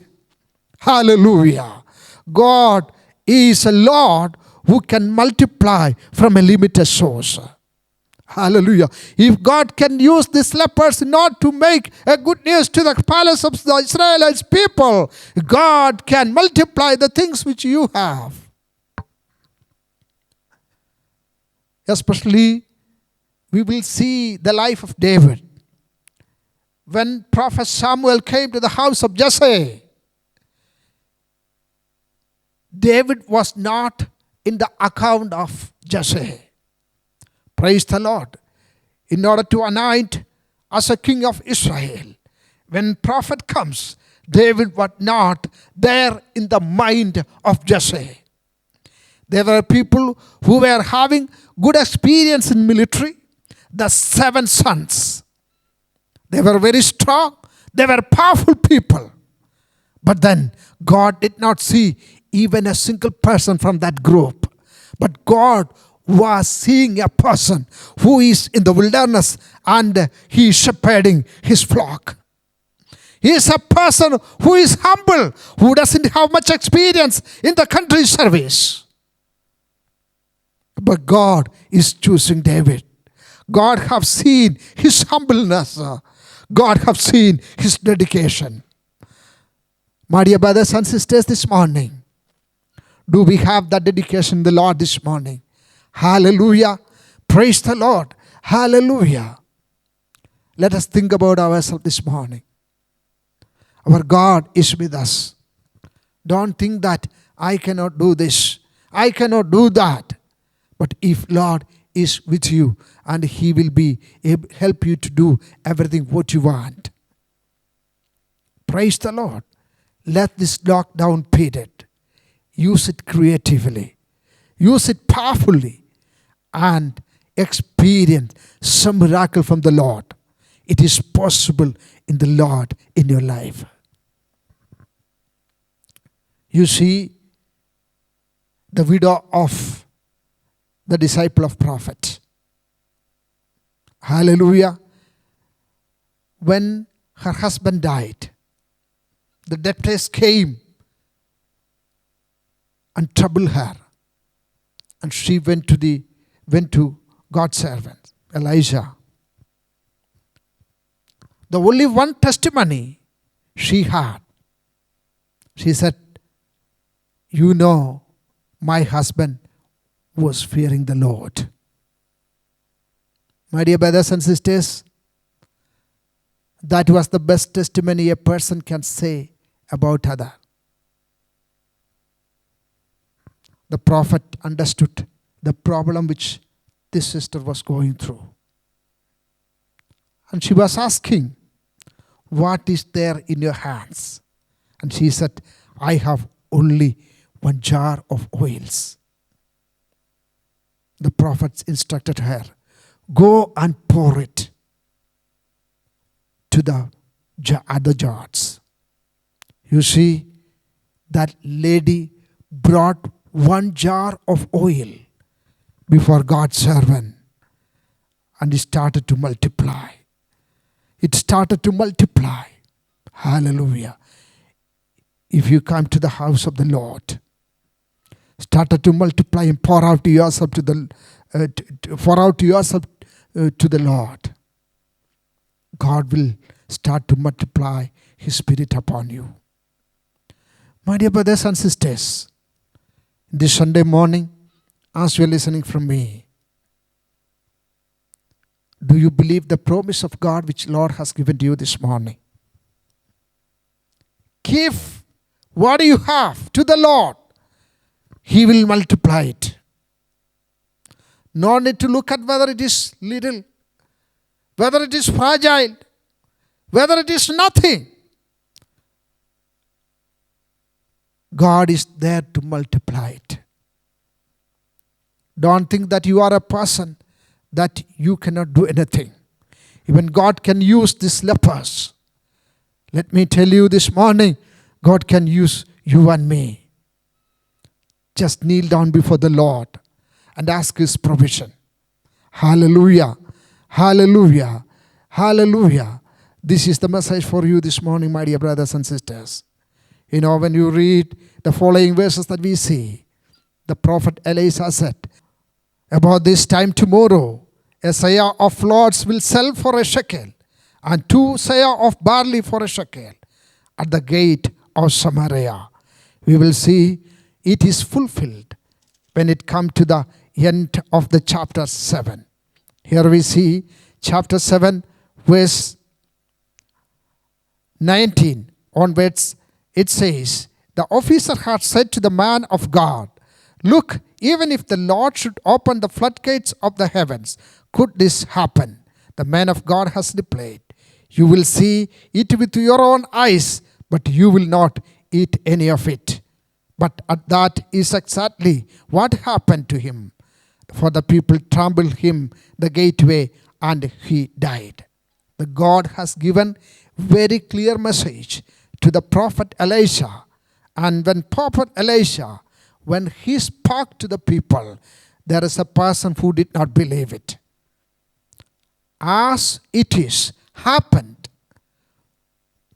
Hallelujah. God is a Lord who can multiply from a limited source. Hallelujah. If God can use these lepers not to make a good news to the palace of the Israelites people, God can multiply the things which you have. Especially, we will see the life of David. When Prophet Samuel came to the house of Jesse, David was not in the account of Jesse. Praise the Lord. In order to anoint as a king of Israel, when prophet comes, David was not there in the mind of Jesse. There were people who were having good experience in military. The 7 sons. They were very strong. They were powerful people. But then God did not see even a single person from that group. But God was seeing a person who is in the wilderness and he is shepherding his flock. He is a person who is humble, who doesn't have much experience in the country service. But God is choosing David. God have seen his humbleness. God have seen his dedication. My dear brothers and sisters, this morning, do we have that dedication in the Lord this morning? Hallelujah. Praise the Lord. Hallelujah. Let us think about ourselves this morning. Our God is with us. Don't think that I cannot do this, I cannot do that. But if Lord is with you, and He will be able help you to do everything what you want. Praise the Lord. Let this lockdown period, use it creatively, use it powerfully, and experience some miracle from the Lord. It is possible in the Lord in your life. You see, the widow of the disciple of prophet. Hallelujah. When her husband died, the debtors came and troubled her. And she went to God's servant, Elijah. The only one testimony she had. She said, you know, my husband was fearing the Lord. My dear brothers and sisters, that was the best testimony a person can say about other. The prophet understood the problem which this sister was going through. And she was asking, what is there in your hands? And she said, I have only one jar of oils. The prophets instructed her, go and pour it to the other jars. You see, that lady brought one jar of oil before God's servant, and it started to multiply. It started to multiply. Hallelujah. If you come to the house of the Lord, started to multiply and pour out yourself to the Lord, God will start to multiply His Spirit upon you. My dear brothers and sisters, this Sunday morning, as you are listening from me, do you believe the promise of God which Lord has given to you this morning? Give what you have to the Lord. He will multiply it. No need to look at whether it is little, whether it is fragile, whether it is nothing. God is there to multiply it. Don't think that you are a person that you cannot do anything. Even God can use these lepers. Let me tell you this morning, God can use you and me. Just kneel down before the Lord and ask His provision. Hallelujah. Hallelujah. Hallelujah. This is the message for you this morning, my dear brothers and sisters. You know, when you read the following verses that we see, the prophet Elisha said, about this time tomorrow, a seah of flours will sell for a shekel, and 2 seah of barley for a shekel at the gate of Samaria. We will see it is fulfilled when it comes to the end of the chapter 7. Here we see chapter 7, verse 19 onwards. It says, the officer had said to the man of God, look, even if the Lord should open the floodgates of the heavens, could this happen? The man of God has replied, you will see it with your own eyes, but you will not eat any of it. But that is exactly what happened to him. For the people trampled him the gateway, and he died. The God has given very clear message to the prophet Elisha. And when prophet Elisha, when he spoke to the people, there is a person who did not believe it. As it is happened,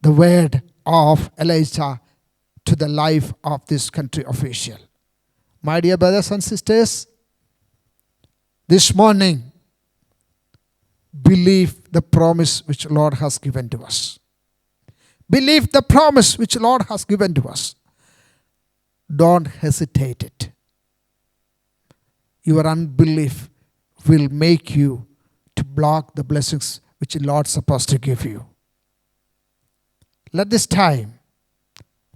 the word of Elisha to the life of this country official. My dear brothers and sisters, this morning, believe the promise which Lord has given to us. Believe the promise which Lord has given to us. Don't hesitate it. Your unbelief will make you to block the blessings which the Lord is supposed to give you. Let this time,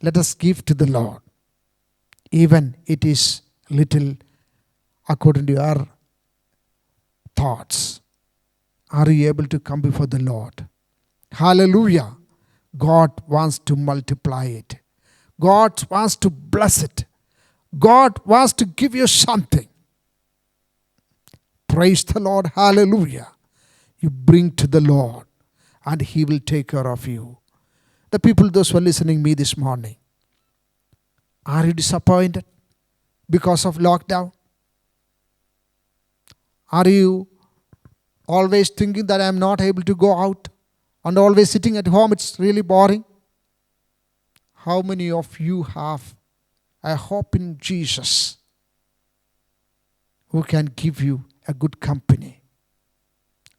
let us give to the Lord. Even it is little according to your thoughts. Are you able to come before the Lord? Hallelujah. God wants to multiply it. God wants to bless it. God wants to give you something. Praise the Lord. Hallelujah. You bring to the Lord and He will take care of you. The people, those who are listening to me this morning, are you disappointed because of lockdown? Are you always thinking that I am not able to go out and always sitting at home? It's really boring. How many of you have a hope in Jesus who can give you a good company?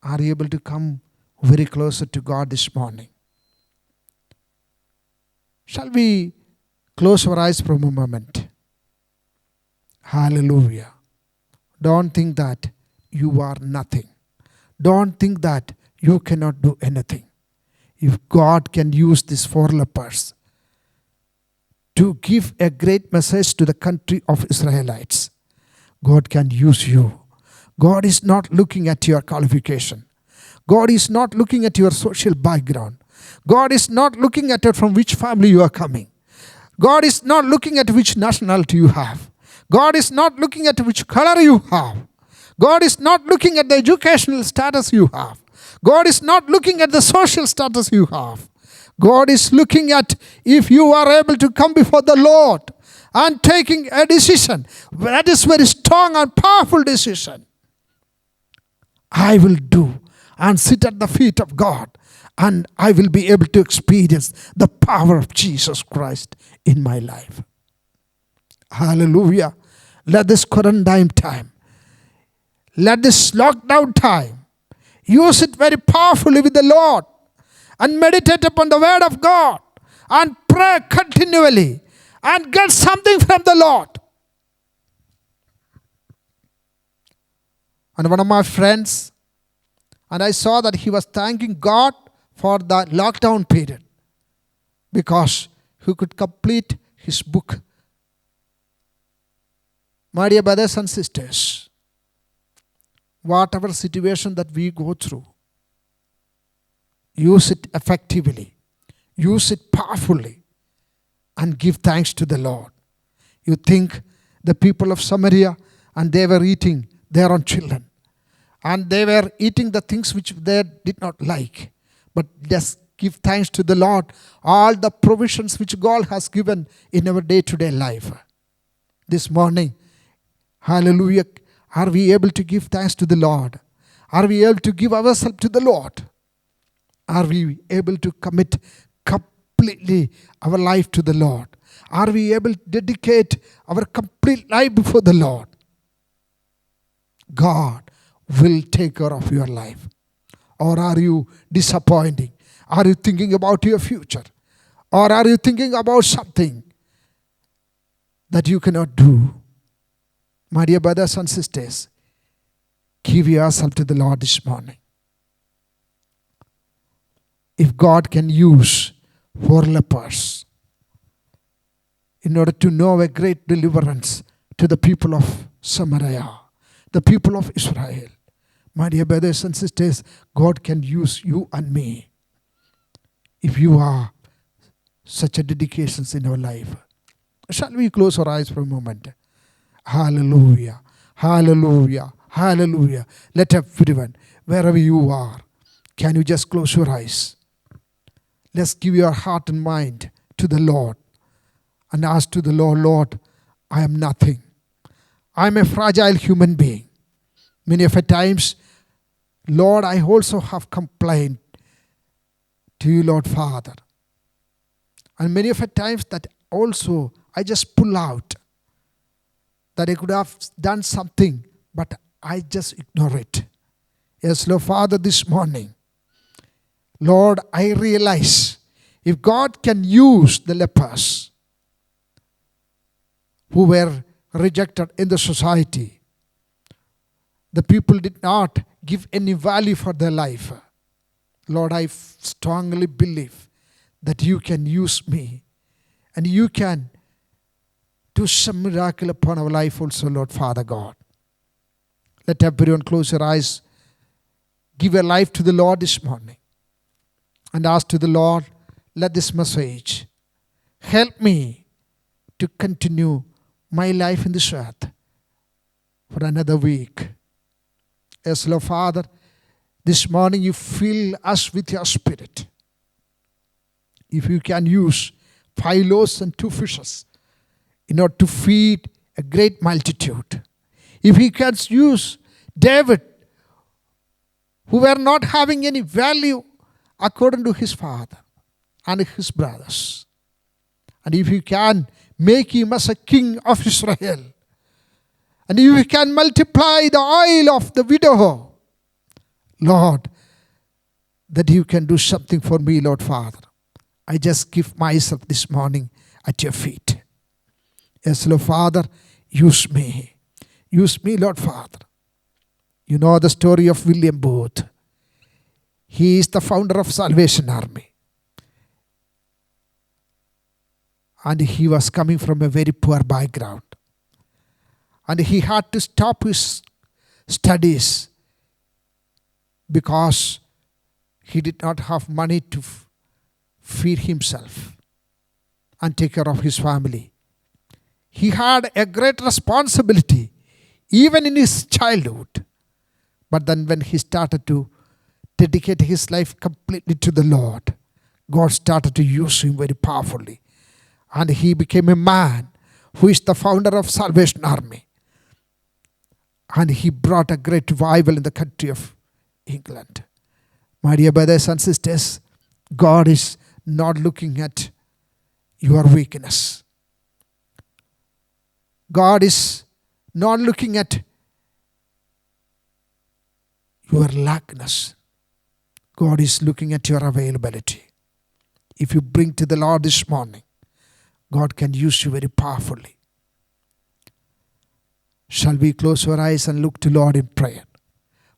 Are you able to come very closer to God this morning? Shall we close our eyes for a moment? Hallelujah. Don't think that you are nothing. Don't think that you cannot do anything. If God can use these 4 lepers to give a great message to the country of Israelites, God can use you. God is not looking at your qualification. God is not looking at your social background. God is not looking at it from which family you are coming. God is not looking at which nationality you have. God is not looking at which color you have. God is not looking at the educational status you have. God is not looking at the social status you have. God is looking at if you are able to come before the Lord and taking a decision. That is very strong and powerful decision. I will do and sit at the feet of God, and I will be able to experience the power of Jesus Christ in my life. Hallelujah. Let this quarantine time, let this lockdown time, use it very powerfully with the Lord and meditate upon the word of God and pray continually and get something from the Lord. And one of my friends, and I saw that he was thanking God for the lockdown period because he could complete his book. My dear brothers and sisters, whatever situation that we go through, use it effectively, use it powerfully, and give thanks to the Lord. You think the people of Samaria, and they were eating their own children, and they were eating the things which they did not like. But just give thanks to the Lord, all the provisions which God has given in our day-to-day life. This morning, hallelujah, are we able to give thanks to the Lord? Are we able to give ourselves to the Lord? Are we able to commit completely our life to the Lord? Are we able to dedicate our complete life before the Lord? God will take care of your life. Or are you disappointing? Are you thinking about your future? Or are you thinking about something that you cannot do? My dear brothers and sisters, give yourself to the Lord this morning. If God can use 4 lepers in order to know a great deliverance to the people of Samaria, the people of Israel, my dear brothers and sisters, God can use you and me if you are such a dedications in our life. Shall we close our eyes for a moment? Hallelujah, hallelujah, hallelujah. Let everyone, wherever you are, Can you just close your eyes? Let's give your heart and mind to the Lord and ask to the Lord, Lord, I am nothing. I am a fragile human being. Many of the times, Lord, I also have complained to you, Lord Father. And many of the times that also I just pull out that I could have done something, but I just ignore it. Yes, Lord Father, this morning, Lord, I realize if God can use the lepers who were rejected in the society, the people did not give any value for their life. Lord, I strongly believe that you can use me and you can do some miracle upon our life also, Lord Father God. Let everyone close their eyes, give your life to the Lord this morning and ask to the Lord, let this message help me to continue my life in this earth for another week. Yes, Lord Father, this morning you fill us with your Spirit. If you can use 5 loaves and 2 fishes in order to feed a great multitude. If you can use David, who were not having any value according to his father and his brothers. And if you can make him as a king of Israel, and if you can multiply the oil of the widow, Lord, that you can do something for me, Lord Father. I just give myself this morning at your feet. Yes, Lord Father, use me. Use me, Lord Father. You know the story of William Booth. He is the founder of Salvation Army. And he was coming from a very poor background. And he had to stop his studies because he did not have money to feed himself and take care of his family. He had a great responsibility even in his childhood. But then when he started to dedicate his life completely to the Lord, God started to use him very powerfully. And he became a man who is the founder of Salvation Army. And he brought a great revival in the country of England. My dear brothers and sisters, God is not looking at your weakness. God is not looking at your lackness. God is looking at your availability. If you bring to the Lord this morning, God can use you very powerfully. Shall we close our eyes and look to Lord in prayer?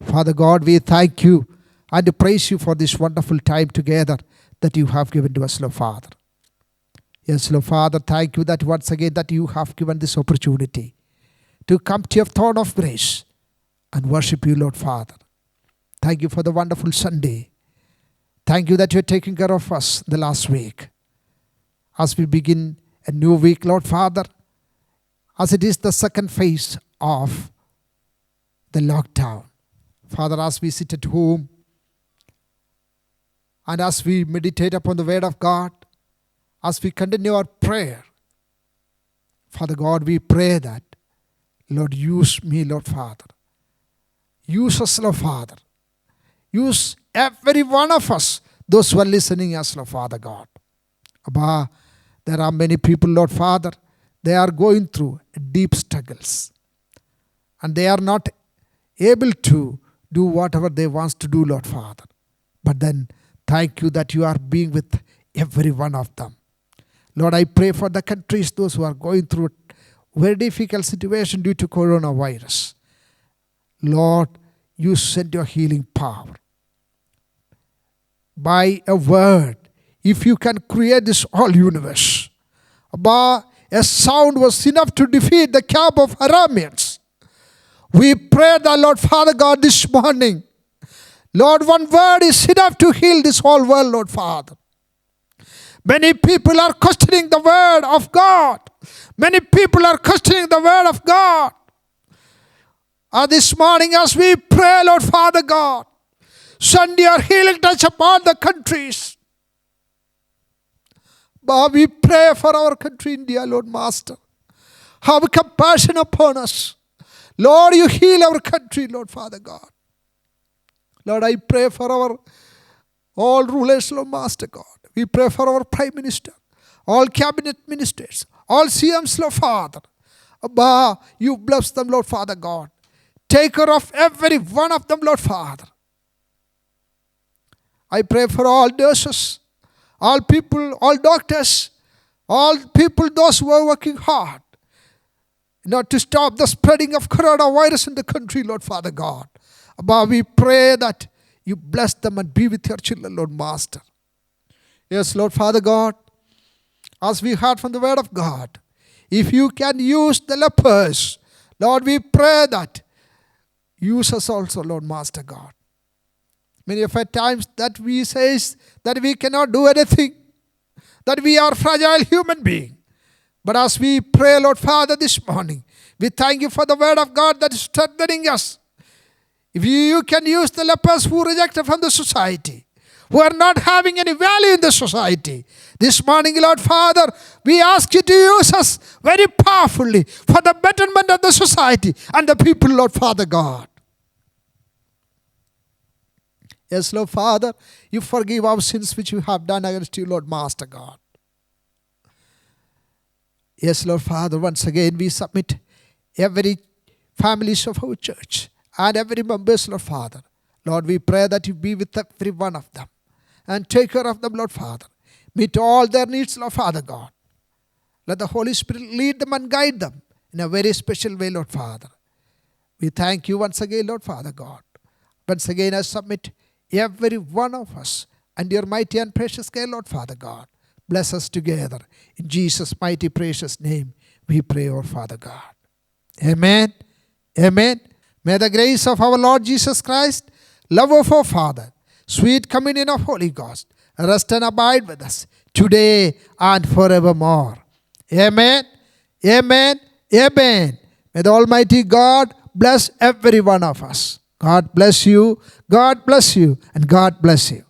Father God, we thank you and praise you for this wonderful time together that you have given to us, Lord Father. Yes, Lord Father, thank you that once again that you have given this opportunity to come to your throne of grace and worship you, Lord Father. Thank you for the wonderful Sunday. Thank you that you're taking care of us the last week. As we begin a new week, Lord Father, as it is the second phase of the lockdown. Father, as we sit at home and as we meditate upon the word of God, as we continue our prayer, Father God, we pray that, Lord, use me, Lord Father. Use us, Lord Father. Use every one of us, those who are listening us, Lord Father God. Abba, there are many people, Lord Father, they are going through deep struggles. And they are not able to do whatever they want to do, Lord Father. But then, thank you that you are being with every one of them. Lord, I pray for the countries, those who are going through a very difficult situation due to coronavirus. Lord, you send your healing power. By a word, if you can create this whole universe, Abba, a sound was enough to defeat the camp of Arameans. We pray the Lord Father God this morning. Lord, one word is enough to heal this whole world, Lord Father. Many people are questioning the word of God. Many people are questioning the word of God. This morning as we pray, Lord Father God, Send your healing touch upon the countries. But we pray for our country, India, Lord Master. Have compassion upon us. Lord, you heal our country, Lord Father God. Lord, I pray for our all rulers, Lord Master God. We pray for our Prime Minister, all cabinet ministers, all CMs, Lord Father. Abba, you bless them, Lord Father God. Take care of every one of them, Lord Father. I pray for all nurses, all people, all doctors, all people, those who are working hard not to stop the spreading of coronavirus in the country, Lord Father God. Abba, we pray that you bless them and be with your children, Lord Master. Yes, Lord Father God, as we heard from the word of God, if you can use the lepers, Lord, we pray that use us also, Lord Master God. Many of our times that we say that we cannot do anything, that we are fragile human beings. But as we pray, Lord Father, this morning, we thank you for the word of God that is strengthening us. If you can use the lepers who rejected from the society, who are not having any value in the society, this morning, Lord Father, we ask you to use us very powerfully for the betterment of the society and the people, Lord Father God. Yes, Lord Father, you forgive our sins which we have done against you, Lord Master God. Yes, Lord Father, once again we submit every families of our church and every members, Lord Father. Lord, we pray that you be with every one of them and take care of them, Lord Father. Meet all their needs, Lord Father God. Let the Holy Spirit lead them and guide them in a very special way, Lord Father. We thank you once again, Lord Father God. Once again I submit every one of us and your mighty and precious care, Lord Father God. Bless us together. In Jesus' mighty precious name we pray, our Father God. Amen. Amen. May the grace of our Lord Jesus Christ, love of our Father, sweet communion of Holy Ghost, rest and abide with us today and forevermore. Amen. Amen. Amen. May the Almighty God bless every one of us. God bless you. God bless you. And God bless you.